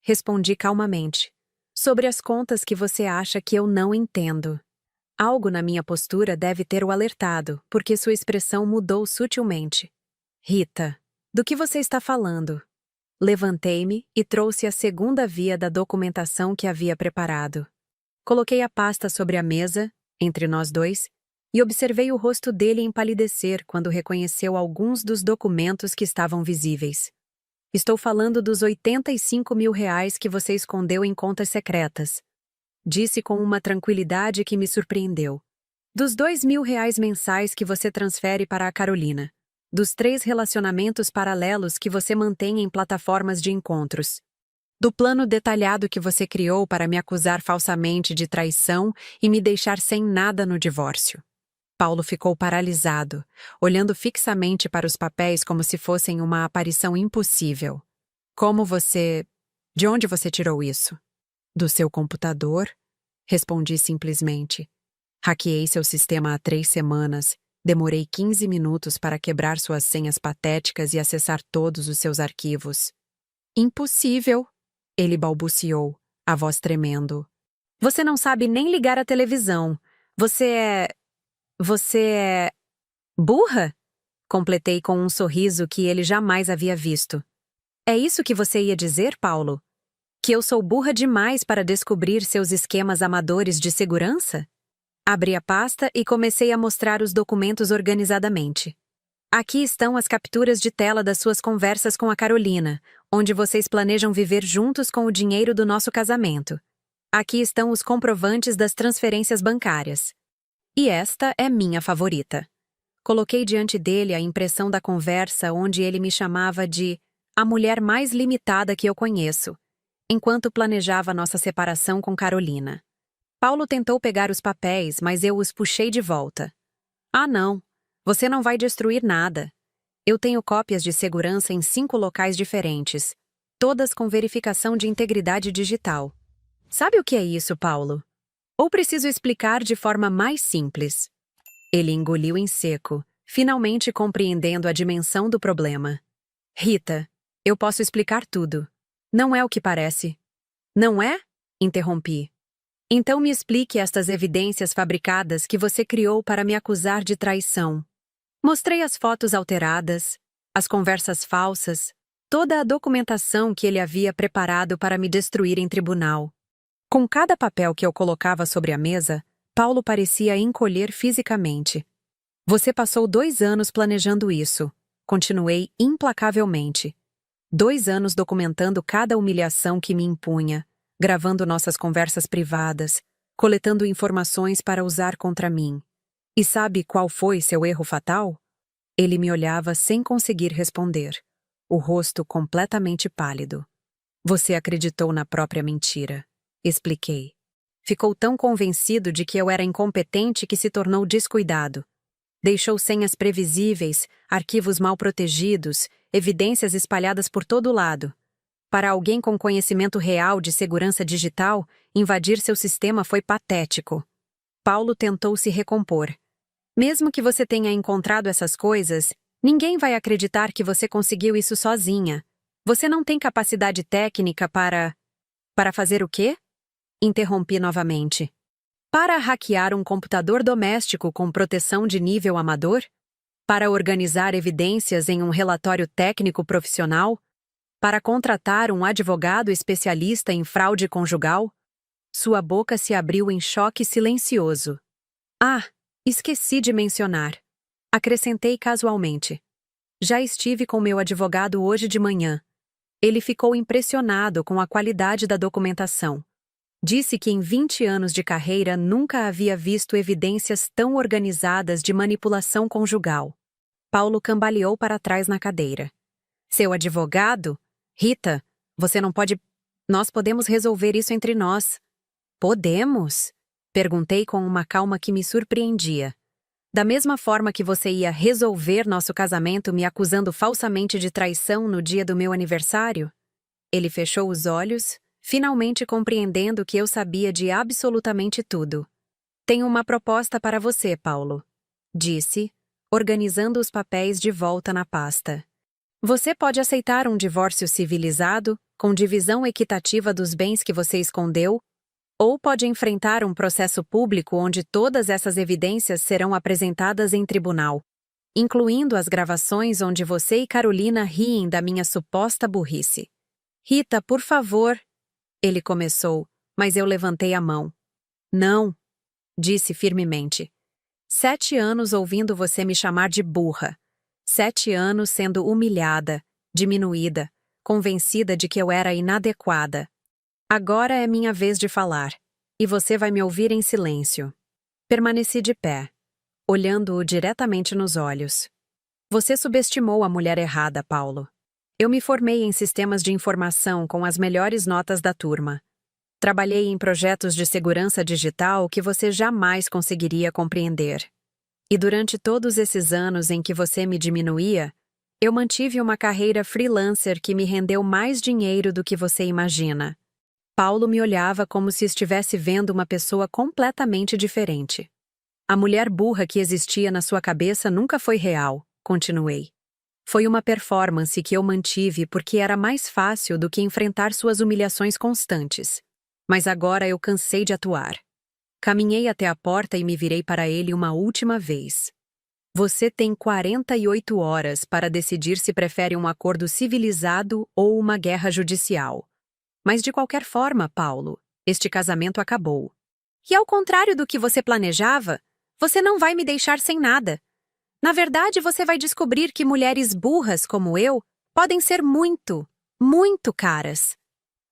Respondi calmamente. Sobre as contas que você acha que eu não entendo. Algo na minha postura deve ter o alertado, porque sua expressão mudou sutilmente. Rita, do que você está falando? Levantei-me e trouxe a segunda via da documentação que havia preparado. Coloquei a pasta sobre a mesa, entre nós dois, e observei o rosto dele empalidecer quando reconheceu alguns dos documentos que estavam visíveis. Estou falando dos R$ 85.000 que você escondeu em contas secretas. Disse com uma tranquilidade que me surpreendeu. Dos R$ 2.000 mensais que você transfere para a Carolina. Dos 3 relacionamentos paralelos que você mantém em plataformas de encontros. Do plano detalhado que você criou para me acusar falsamente de traição e me deixar sem nada no divórcio. Paulo ficou paralisado, olhando fixamente para os papéis como se fossem uma aparição impossível. Como você... De onde você tirou isso? Do seu computador? Respondi simplesmente. Hackeei seu sistema há 3 semanas. Demorei 15 minutos para quebrar suas senhas patéticas e acessar todos os seus arquivos. Impossível, ele balbuciou, a voz tremendo. Você não sabe nem ligar a televisão. Você é... burra? Completei com um sorriso que ele jamais havia visto. É isso que você ia dizer, Paulo? Que eu sou burra demais para descobrir seus esquemas amadores de segurança? Abri a pasta e comecei a mostrar os documentos organizadamente. Aqui estão as capturas de tela das suas conversas com a Carolina, onde vocês planejam viver juntos com o dinheiro do nosso casamento. Aqui estão os comprovantes das transferências bancárias. E esta é minha favorita. Coloquei diante dele a impressão da conversa onde ele me chamava de a mulher mais limitada que eu conheço, enquanto planejava nossa separação com Carolina. Paulo tentou pegar os papéis, mas eu os puxei de volta. Ah, não. Você não vai destruir nada. Eu tenho cópias de segurança em 5 locais diferentes, todas com verificação de integridade digital. Sabe o que é isso, Paulo? Ou preciso explicar de forma mais simples? Ele engoliu em seco, finalmente compreendendo a dimensão do problema. Rita, eu posso explicar tudo. Não é o que parece. Não é? Interrompi. Então me explique estas evidências fabricadas que você criou para me acusar de traição. Mostrei as fotos alteradas, as conversas falsas, toda a documentação que ele havia preparado para me destruir em tribunal. Com cada papel que eu colocava sobre a mesa, Paulo parecia encolher fisicamente. Você passou 2 anos planejando isso. Continuei implacavelmente. 2 anos documentando cada humilhação que me impunha, gravando nossas conversas privadas, coletando informações para usar contra mim. E sabe qual foi seu erro fatal? Ele me olhava sem conseguir responder, o rosto completamente pálido. Você acreditou na própria mentira, expliquei. Ficou tão convencido de que eu era incompetente que se tornou descuidado. Deixou senhas previsíveis, arquivos mal protegidos, evidências espalhadas por todo lado. Para alguém com conhecimento real de segurança digital, invadir seu sistema foi patético. Paulo tentou se recompor. Mesmo que você tenha encontrado essas coisas, ninguém vai acreditar que você conseguiu isso sozinha. Você não tem capacidade técnica para... Para fazer o quê? Interrompi novamente. Para hackear um computador doméstico com proteção de nível amador? Para organizar evidências em um relatório técnico profissional? Para contratar um advogado especialista em fraude conjugal? Sua boca se abriu em choque silencioso. Ah, esqueci de mencionar. Acrescentei casualmente. Já estive com meu advogado hoje de manhã. Ele ficou impressionado com a qualidade da documentação. Disse que em 20 anos de carreira nunca havia visto evidências tão organizadas de manipulação conjugal. Paulo cambaleou para trás na cadeira. Seu advogado? Rita, você não pode... Nós podemos resolver isso entre nós. Podemos? Perguntei com uma calma que me surpreendia. Da mesma forma que você ia resolver nosso casamento me acusando falsamente de traição no dia do meu aniversário? Ele fechou os olhos, finalmente compreendendo que eu sabia de absolutamente tudo. Tenho uma proposta para você, Paulo, disse, organizando os papéis de volta na pasta. Você pode aceitar um divórcio civilizado, com divisão equitativa dos bens que você escondeu, ou pode enfrentar um processo público onde todas essas evidências serão apresentadas em tribunal, incluindo as gravações onde você e Carolina riem da minha suposta burrice. Rita, por favor, ele começou, mas eu levantei a mão. Não, disse firmemente. 7 anos ouvindo você me chamar de burra. 7 anos sendo humilhada, diminuída, convencida de que eu era inadequada. Agora é minha vez de falar, e você vai me ouvir em silêncio. Permaneci de pé, olhando-o diretamente nos olhos. Você subestimou a mulher errada, Paulo. Eu me formei em sistemas de informação com as melhores notas da turma. Trabalhei em projetos de segurança digital que você jamais conseguiria compreender. E durante todos esses anos em que você me diminuía, eu mantive uma carreira freelancer que me rendeu mais dinheiro do que você imagina. Paulo me olhava como se estivesse vendo uma pessoa completamente diferente. A mulher burra que existia na sua cabeça nunca foi real, continuei. Foi uma performance que eu mantive porque era mais fácil do que enfrentar suas humilhações constantes. Mas agora eu cansei de atuar. Caminhei até a porta e me virei para ele uma última vez. Você tem 48 horas para decidir se prefere um acordo civilizado ou uma guerra judicial. Mas de qualquer forma, Paulo, este casamento acabou. E ao contrário do que você planejava, você não vai me deixar sem nada. Na verdade, você vai descobrir que mulheres burras como eu podem ser muito, muito caras.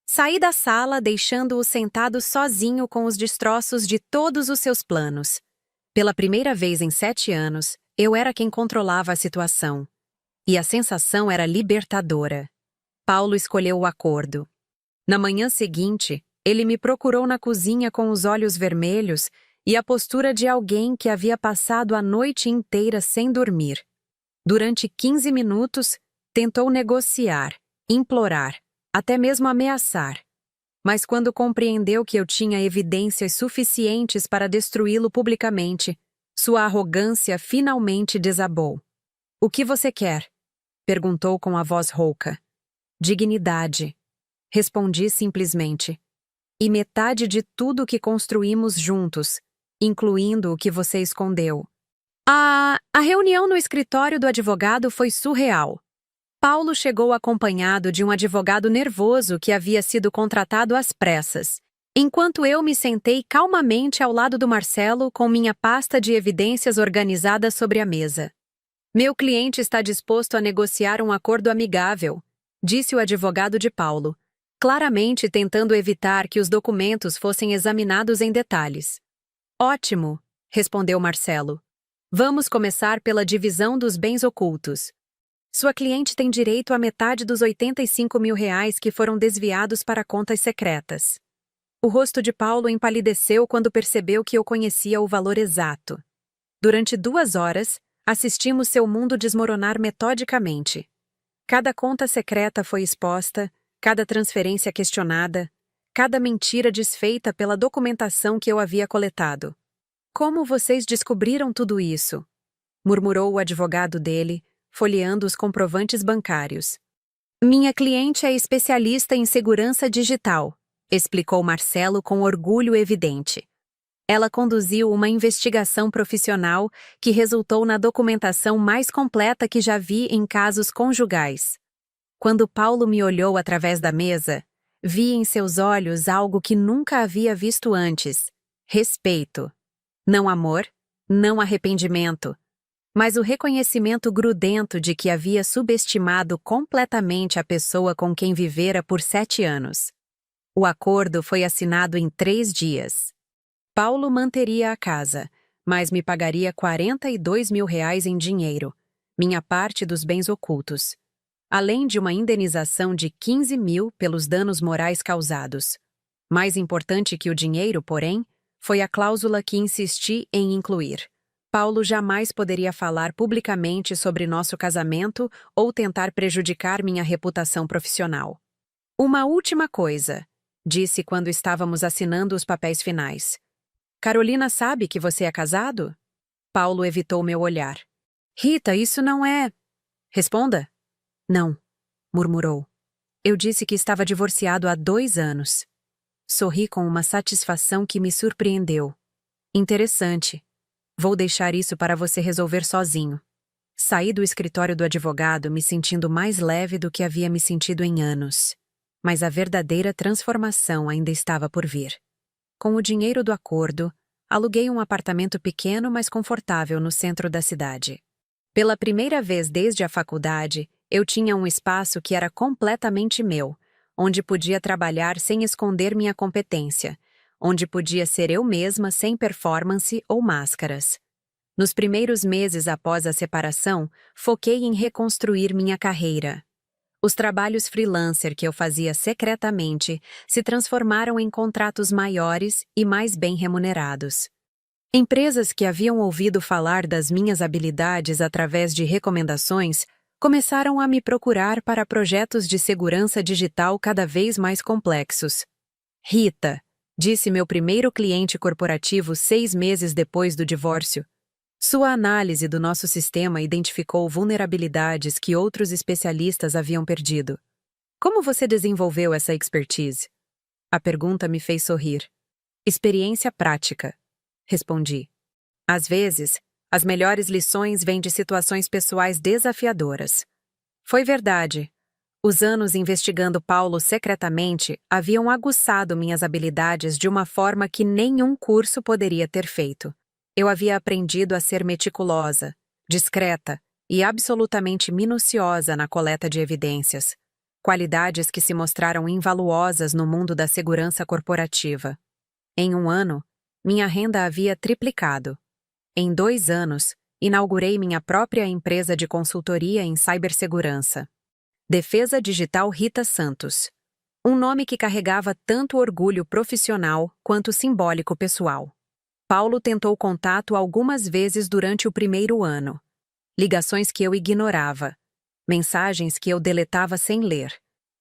Saí da sala, deixando-o sentado sozinho com os destroços de todos os seus planos. Pela primeira vez em 7 anos, eu era quem controlava a situação. E a sensação era libertadora. Paulo escolheu o acordo. Na manhã seguinte, ele me procurou na cozinha com os olhos vermelhos e a postura de alguém que havia passado a noite inteira sem dormir. Durante 15 minutos, tentou negociar, implorar, até mesmo ameaçar. Mas quando compreendeu que eu tinha evidências suficientes para destruí-lo publicamente, sua arrogância finalmente desabou. "O que você quer?" perguntou com a voz rouca. "Dignidade." Respondi simplesmente. "E metade de tudo que construímos juntos, incluindo o que você escondeu." A reunião no escritório do advogado foi surreal. Paulo chegou acompanhado de um advogado nervoso que havia sido contratado às pressas, enquanto eu me sentei calmamente ao lado do Marcelo com minha pasta de evidências organizada sobre a mesa. "Meu cliente está disposto a negociar um acordo amigável", disse o advogado de Paulo, claramente tentando evitar que os documentos fossem examinados em detalhes. "Ótimo", respondeu Marcelo. "Vamos começar pela divisão dos bens ocultos. Sua cliente tem direito à metade dos R$ 85 mil que foram desviados para contas secretas." O rosto de Paulo empalideceu quando percebeu que eu conhecia o valor exato. Durante 2 horas, assistimos seu mundo desmoronar metodicamente. Cada conta secreta foi exposta, cada transferência questionada, cada mentira desfeita pela documentação que eu havia coletado. "Como vocês descobriram tudo isso?" murmurou o advogado dele, folheando os comprovantes bancários. "Minha cliente é especialista em segurança digital", explicou Marcelo com orgulho evidente. "Ela conduziu uma investigação profissional que resultou na documentação mais completa que já vi em casos conjugais." Quando Paulo me olhou através da mesa, vi em seus olhos algo que nunca havia visto antes: respeito. Não amor, não arrependimento, mas o reconhecimento grudento de que havia subestimado completamente a pessoa com quem vivera por 7 anos. O acordo foi assinado em 3 dias. Paulo manteria a casa, mas me pagaria R$ 42 mil em dinheiro, minha parte dos bens ocultos, além de uma indenização de 15 mil pelos danos morais causados. Mais importante que o dinheiro, porém, foi a cláusula que insisti em incluir. Paulo jamais poderia falar publicamente sobre nosso casamento ou tentar prejudicar minha reputação profissional. "Uma última coisa", disse quando estávamos assinando os papéis finais. "Carolina sabe que você é casado?" Paulo evitou meu olhar. "Rita, isso não é..." "Responda." "Não", murmurou. "Eu disse que estava divorciado há 2 anos." Sorri com uma satisfação que me surpreendeu. "Interessante. Vou deixar isso para você resolver sozinho." Saí do escritório do advogado me sentindo mais leve do que havia me sentido em anos. Mas a verdadeira transformação ainda estava por vir. Com o dinheiro do acordo, aluguei um apartamento pequeno, mas confortável no centro da cidade. Pela primeira vez desde a faculdade, eu tinha um espaço que era completamente meu, onde podia trabalhar sem esconder minha competência, onde podia ser eu mesma sem performance ou máscaras. Nos primeiros meses após a separação, foquei em reconstruir minha carreira. Os trabalhos freelancer que eu fazia secretamente se transformaram em contratos maiores e mais bem remunerados. Empresas que haviam ouvido falar das minhas habilidades através de recomendações começaram a me procurar para projetos de segurança digital cada vez mais complexos. "Rita", disse meu primeiro cliente corporativo 6 meses depois do divórcio, "sua análise do nosso sistema identificou vulnerabilidades que outros especialistas haviam perdido. Como você desenvolveu essa expertise?" A pergunta me fez sorrir. "Experiência prática", respondi. "Às vezes, as melhores lições vêm de situações pessoais desafiadoras." Foi verdade. Os anos investigando Paulo secretamente haviam aguçado minhas habilidades de uma forma que nenhum curso poderia ter feito. Eu havia aprendido a ser meticulosa, discreta e absolutamente minuciosa na coleta de evidências, qualidades que se mostraram invaluosas no mundo da segurança corporativa. Em um ano, minha renda havia triplicado. Em 2 anos, inaugurei minha própria empresa de consultoria em cibersegurança. Defesa Digital Rita Santos. Um nome que carregava tanto orgulho profissional quanto simbólico pessoal. Paulo tentou contato algumas vezes durante o primeiro ano. Ligações que eu ignorava. Mensagens que eu deletava sem ler.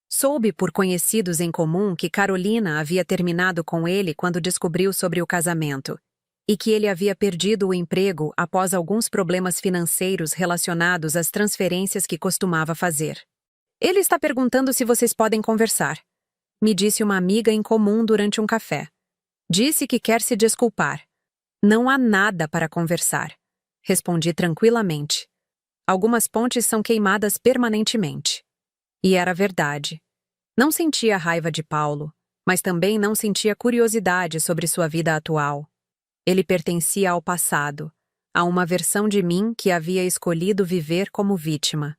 Soube por conhecidos em comum que Carolina havia terminado com ele quando descobriu sobre o casamento, e que ele havia perdido o emprego após alguns problemas financeiros relacionados às transferências que costumava fazer. Ele está perguntando se vocês podem conversar, me disse uma amiga em comum durante um café. Disse que quer se desculpar. Não há nada para conversar, respondi tranquilamente. Algumas pontes são queimadas permanentemente. E era verdade. Não sentia raiva de Paulo, mas também não sentia curiosidade sobre sua vida atual. Ele pertencia ao passado, a uma versão de mim que havia escolhido viver como vítima.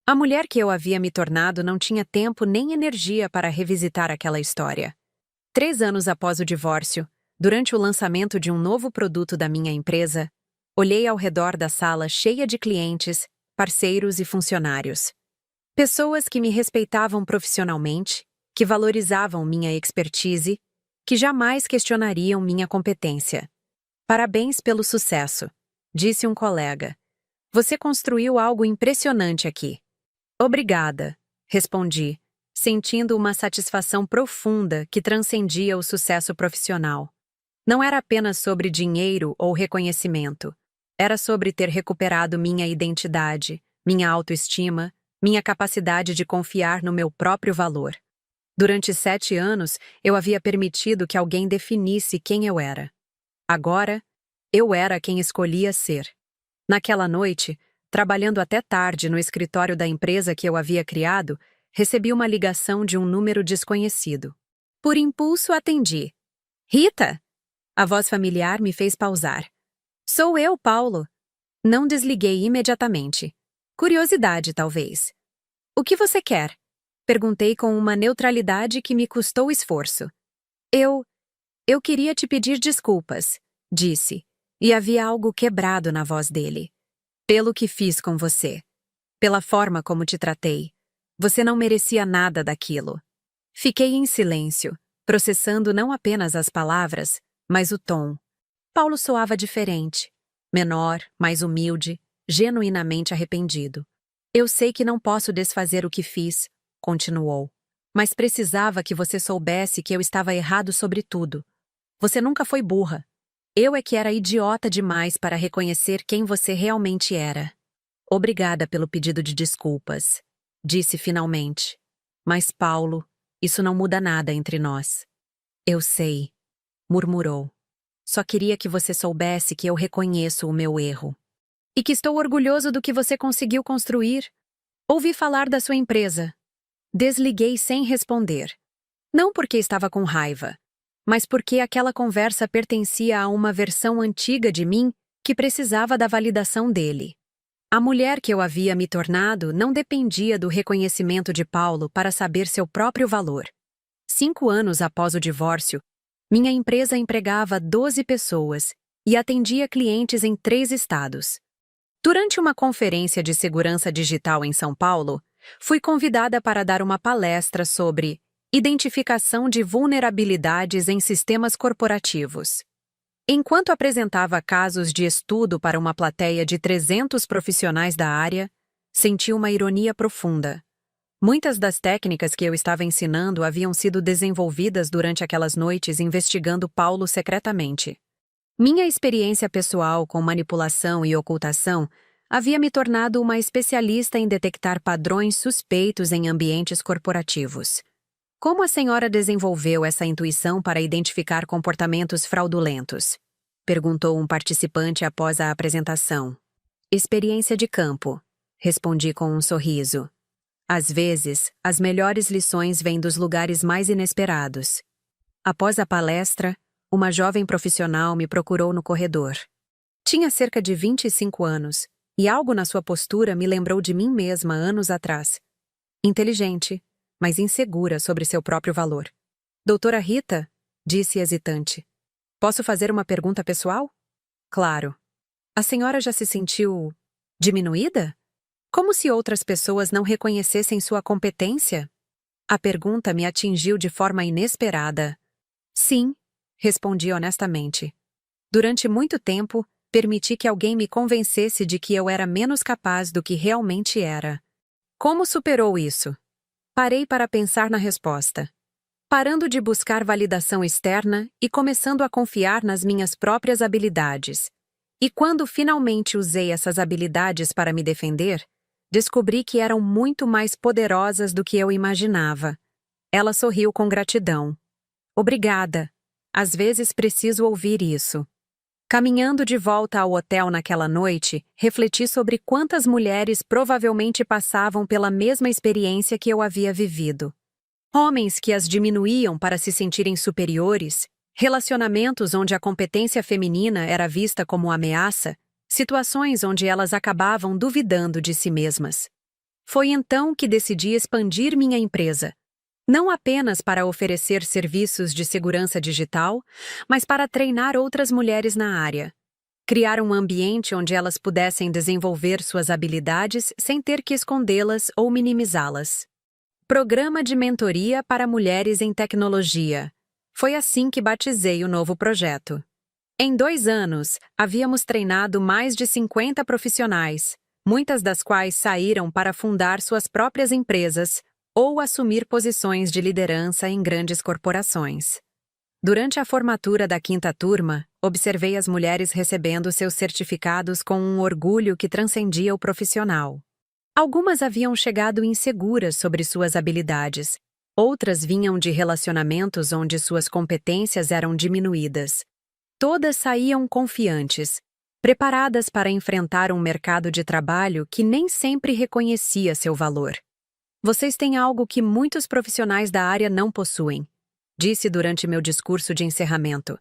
A mulher que eu havia me tornado não tinha tempo nem energia para revisitar aquela história. 3 anos após o divórcio, durante o lançamento de um novo produto da minha empresa, olhei ao redor da sala cheia de clientes, parceiros e funcionários. Pessoas que me respeitavam profissionalmente, que valorizavam minha expertise, que jamais questionariam minha competência. Parabéns pelo sucesso, disse um colega. Você construiu algo impressionante aqui. Obrigada, respondi, sentindo uma satisfação profunda que transcendia o sucesso profissional. Não era apenas sobre dinheiro ou reconhecimento. Era sobre ter recuperado minha identidade, minha autoestima, minha capacidade de confiar no meu próprio valor. Durante 7 anos, eu havia permitido que alguém definisse quem eu era. Agora, eu era quem escolhia ser. Naquela noite, trabalhando até tarde no escritório da empresa que eu havia criado, recebi uma ligação de um número desconhecido. Por impulso, atendi. Rita! A voz familiar me fez pausar. Sou eu, Paulo. Não desliguei imediatamente. Curiosidade, talvez. O que você quer? Perguntei com uma neutralidade que me custou esforço. Eu queria te pedir desculpas, disse, e havia algo quebrado na voz dele. Pelo que fiz com você. Pela forma como te tratei. Você não merecia nada daquilo. Fiquei em silêncio, processando não apenas as palavras, mas o tom. Paulo soava diferente. Menor, mais humilde, genuinamente arrependido. Eu sei que não posso desfazer o que fiz, continuou. Mas precisava que você soubesse que eu estava errado sobre tudo. Você nunca foi burra. Eu é que era idiota demais para reconhecer quem você realmente era. Obrigada pelo pedido de desculpas, disse finalmente. Mas, Paulo, isso não muda nada entre nós. Eu sei, murmurou. Só queria que você soubesse que eu reconheço o meu erro. E que estou orgulhoso do que você conseguiu construir. Ouvi falar da sua empresa. Desliguei sem responder. Não porque estava com raiva, mas porque aquela conversa pertencia a uma versão antiga de mim que precisava da validação dele. A mulher que eu havia me tornado não dependia do reconhecimento de Paulo para saber seu próprio valor. 5 anos após o divórcio, minha empresa empregava 12 pessoas e atendia clientes em 3 estados. Durante uma conferência de segurança digital em São Paulo, fui convidada para dar uma palestra sobre identificação de vulnerabilidades em sistemas corporativos. Enquanto apresentava casos de estudo para uma plateia de 300 profissionais da área, senti uma ironia profunda. Muitas das técnicas que eu estava ensinando haviam sido desenvolvidas durante aquelas noites investigando Paulo secretamente. Minha experiência pessoal com manipulação e ocultação havia me tornado uma especialista em detectar padrões suspeitos em ambientes corporativos. Como a senhora desenvolveu essa intuição para identificar comportamentos fraudulentos? Perguntou um participante após a apresentação. Experiência de campo, respondi com um sorriso. Às vezes, as melhores lições vêm dos lugares mais inesperados. Após a palestra, uma jovem profissional me procurou no corredor. Tinha cerca de 25 anos, e algo na sua postura me lembrou de mim mesma anos atrás. Inteligente, mas insegura sobre seu próprio valor. Doutora Rita, disse hesitante. Posso fazer uma pergunta pessoal? Claro. A senhora já se sentiu diminuída? Como se outras pessoas não reconhecessem sua competência? A pergunta me atingiu de forma inesperada. Sim, respondi honestamente. Durante muito tempo, permiti que alguém me convencesse de que eu era menos capaz do que realmente era. Como superou isso? Parei para pensar na resposta. Parando de buscar validação externa e começando a confiar nas minhas próprias habilidades. E quando finalmente usei essas habilidades para me defender, descobri que eram muito mais poderosas do que eu imaginava. Ela sorriu com gratidão. Obrigada. Às vezes preciso ouvir isso. Caminhando de volta ao hotel naquela noite, refleti sobre quantas mulheres provavelmente passavam pela mesma experiência que eu havia vivido. Homens que as diminuíam para se sentirem superiores, relacionamentos onde a competência feminina era vista como ameaça, situações onde elas acabavam duvidando de si mesmas. Foi então que decidi expandir minha empresa. Não apenas para oferecer serviços de segurança digital, mas para treinar outras mulheres na área. Criar um ambiente onde elas pudessem desenvolver suas habilidades sem ter que escondê-las ou minimizá-las. Programa de Mentoria para Mulheres em Tecnologia. Foi assim que batizei o novo projeto. Em 2 anos, havíamos treinado mais de 50 profissionais, muitas das quais saíram para fundar suas próprias empresas ou assumir posições de liderança em grandes corporações. Durante a formatura da 5ª turma, observei as mulheres recebendo seus certificados com um orgulho que transcendia o profissional. Algumas haviam chegado inseguras sobre suas habilidades, outras vinham de relacionamentos onde suas competências eram diminuídas. Todas saíam confiantes, preparadas para enfrentar um mercado de trabalho que nem sempre reconhecia seu valor. Vocês têm algo que muitos profissionais da área não possuem, disse durante meu discurso de encerramento.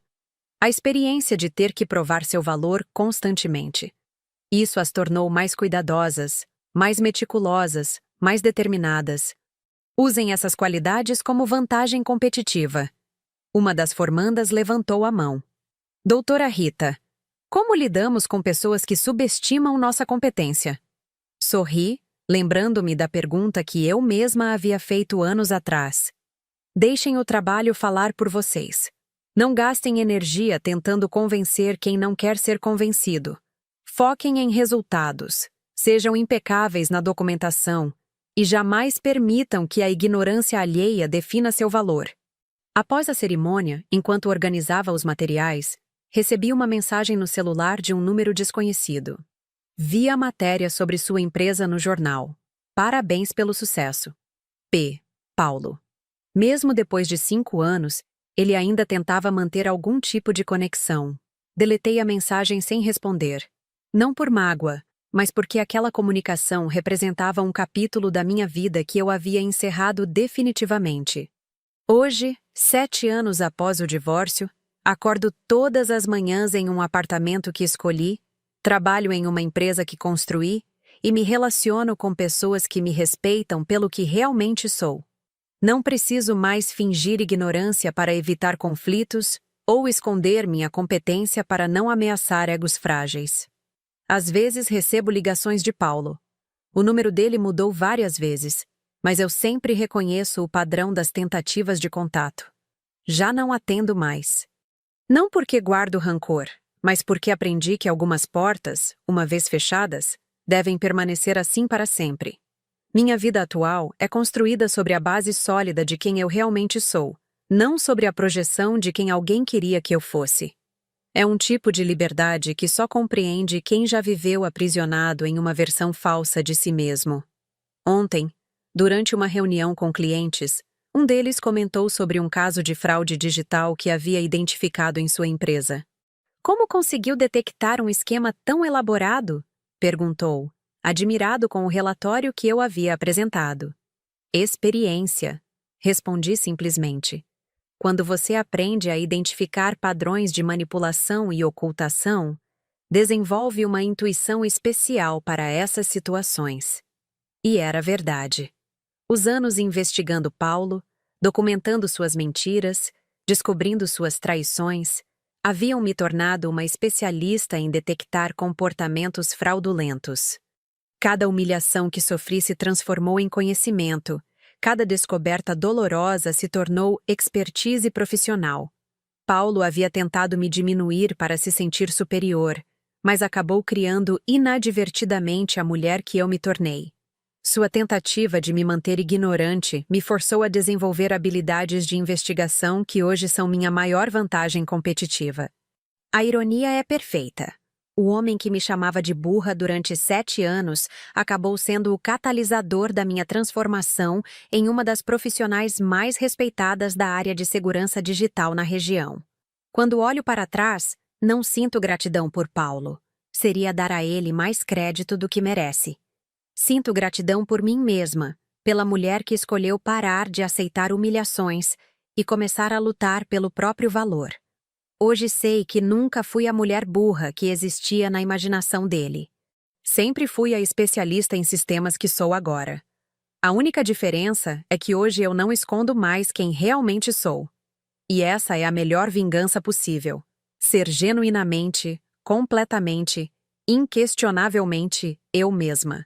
A experiência de ter que provar seu valor constantemente. Isso as tornou mais cuidadosas, mais meticulosas, mais determinadas. Usem essas qualidades como vantagem competitiva. Uma das formandas levantou a mão. Doutora Rita, como lidamos com pessoas que subestimam nossa competência? Sorri, lembrando-me da pergunta que eu mesma havia feito anos atrás. Deixem o trabalho falar por vocês. Não gastem energia tentando convencer quem não quer ser convencido. Foquem em resultados. Sejam impecáveis na documentação e jamais permitam que a ignorância alheia defina seu valor. Após a cerimônia, enquanto organizava os materiais, recebi uma mensagem no celular de um número desconhecido. Vi a matéria sobre sua empresa no jornal. Parabéns pelo sucesso. P. Paulo. Mesmo depois de 5 anos, ele ainda tentava manter algum tipo de conexão. Deletei a mensagem sem responder. Não por mágoa, mas porque aquela comunicação representava um capítulo da minha vida que eu havia encerrado definitivamente. Hoje, 7 anos após o divórcio, acordo todas as manhãs em um apartamento que escolhi, trabalho em uma empresa que construí e me relaciono com pessoas que me respeitam pelo que realmente sou. Não preciso mais fingir ignorância para evitar conflitos ou esconder minha competência para não ameaçar egos frágeis. Às vezes recebo ligações de Paulo. O número dele mudou várias vezes, mas eu sempre reconheço o padrão das tentativas de contato. Já não atendo mais. Não porque guardo rancor, mas porque aprendi que algumas portas, uma vez fechadas, devem permanecer assim para sempre. Minha vida atual é construída sobre a base sólida de quem eu realmente sou, não sobre a projeção de quem alguém queria que eu fosse. É um tipo de liberdade que só compreende quem já viveu aprisionado em uma versão falsa de si mesmo. Ontem, durante uma reunião com clientes, um deles comentou sobre um caso de fraude digital que havia identificado em sua empresa. Como conseguiu detectar um esquema tão elaborado? Perguntou, admirado com o relatório que eu havia apresentado. Experiência, respondi simplesmente. Quando você aprende a identificar padrões de manipulação e ocultação, desenvolve uma intuição especial para essas situações. E era verdade. Os anos investigando Paulo, documentando suas mentiras, descobrindo suas traições, haviam me tornado uma especialista em detectar comportamentos fraudulentos. Cada humilhação que sofri se transformou em conhecimento, cada descoberta dolorosa se tornou expertise profissional. Paulo havia tentado me diminuir para se sentir superior, mas acabou criando inadvertidamente a mulher que eu me tornei. Sua tentativa de me manter ignorante me forçou a desenvolver habilidades de investigação que hoje são minha maior vantagem competitiva. A ironia é perfeita. O homem que me chamava de burra durante 7 anos acabou sendo o catalisador da minha transformação em uma das profissionais mais respeitadas da área de segurança digital na região. Quando olho para trás, não sinto gratidão por Paulo. Seria dar a ele mais crédito do que merece. Sinto gratidão por mim mesma, pela mulher que escolheu parar de aceitar humilhações e começar a lutar pelo próprio valor. Hoje sei que nunca fui a mulher burra que existia na imaginação dele. Sempre fui a especialista em sistemas que sou agora. A única diferença é que hoje eu não escondo mais quem realmente sou. E essa é a melhor vingança possível. Ser genuinamente, completamente, inquestionavelmente eu mesma.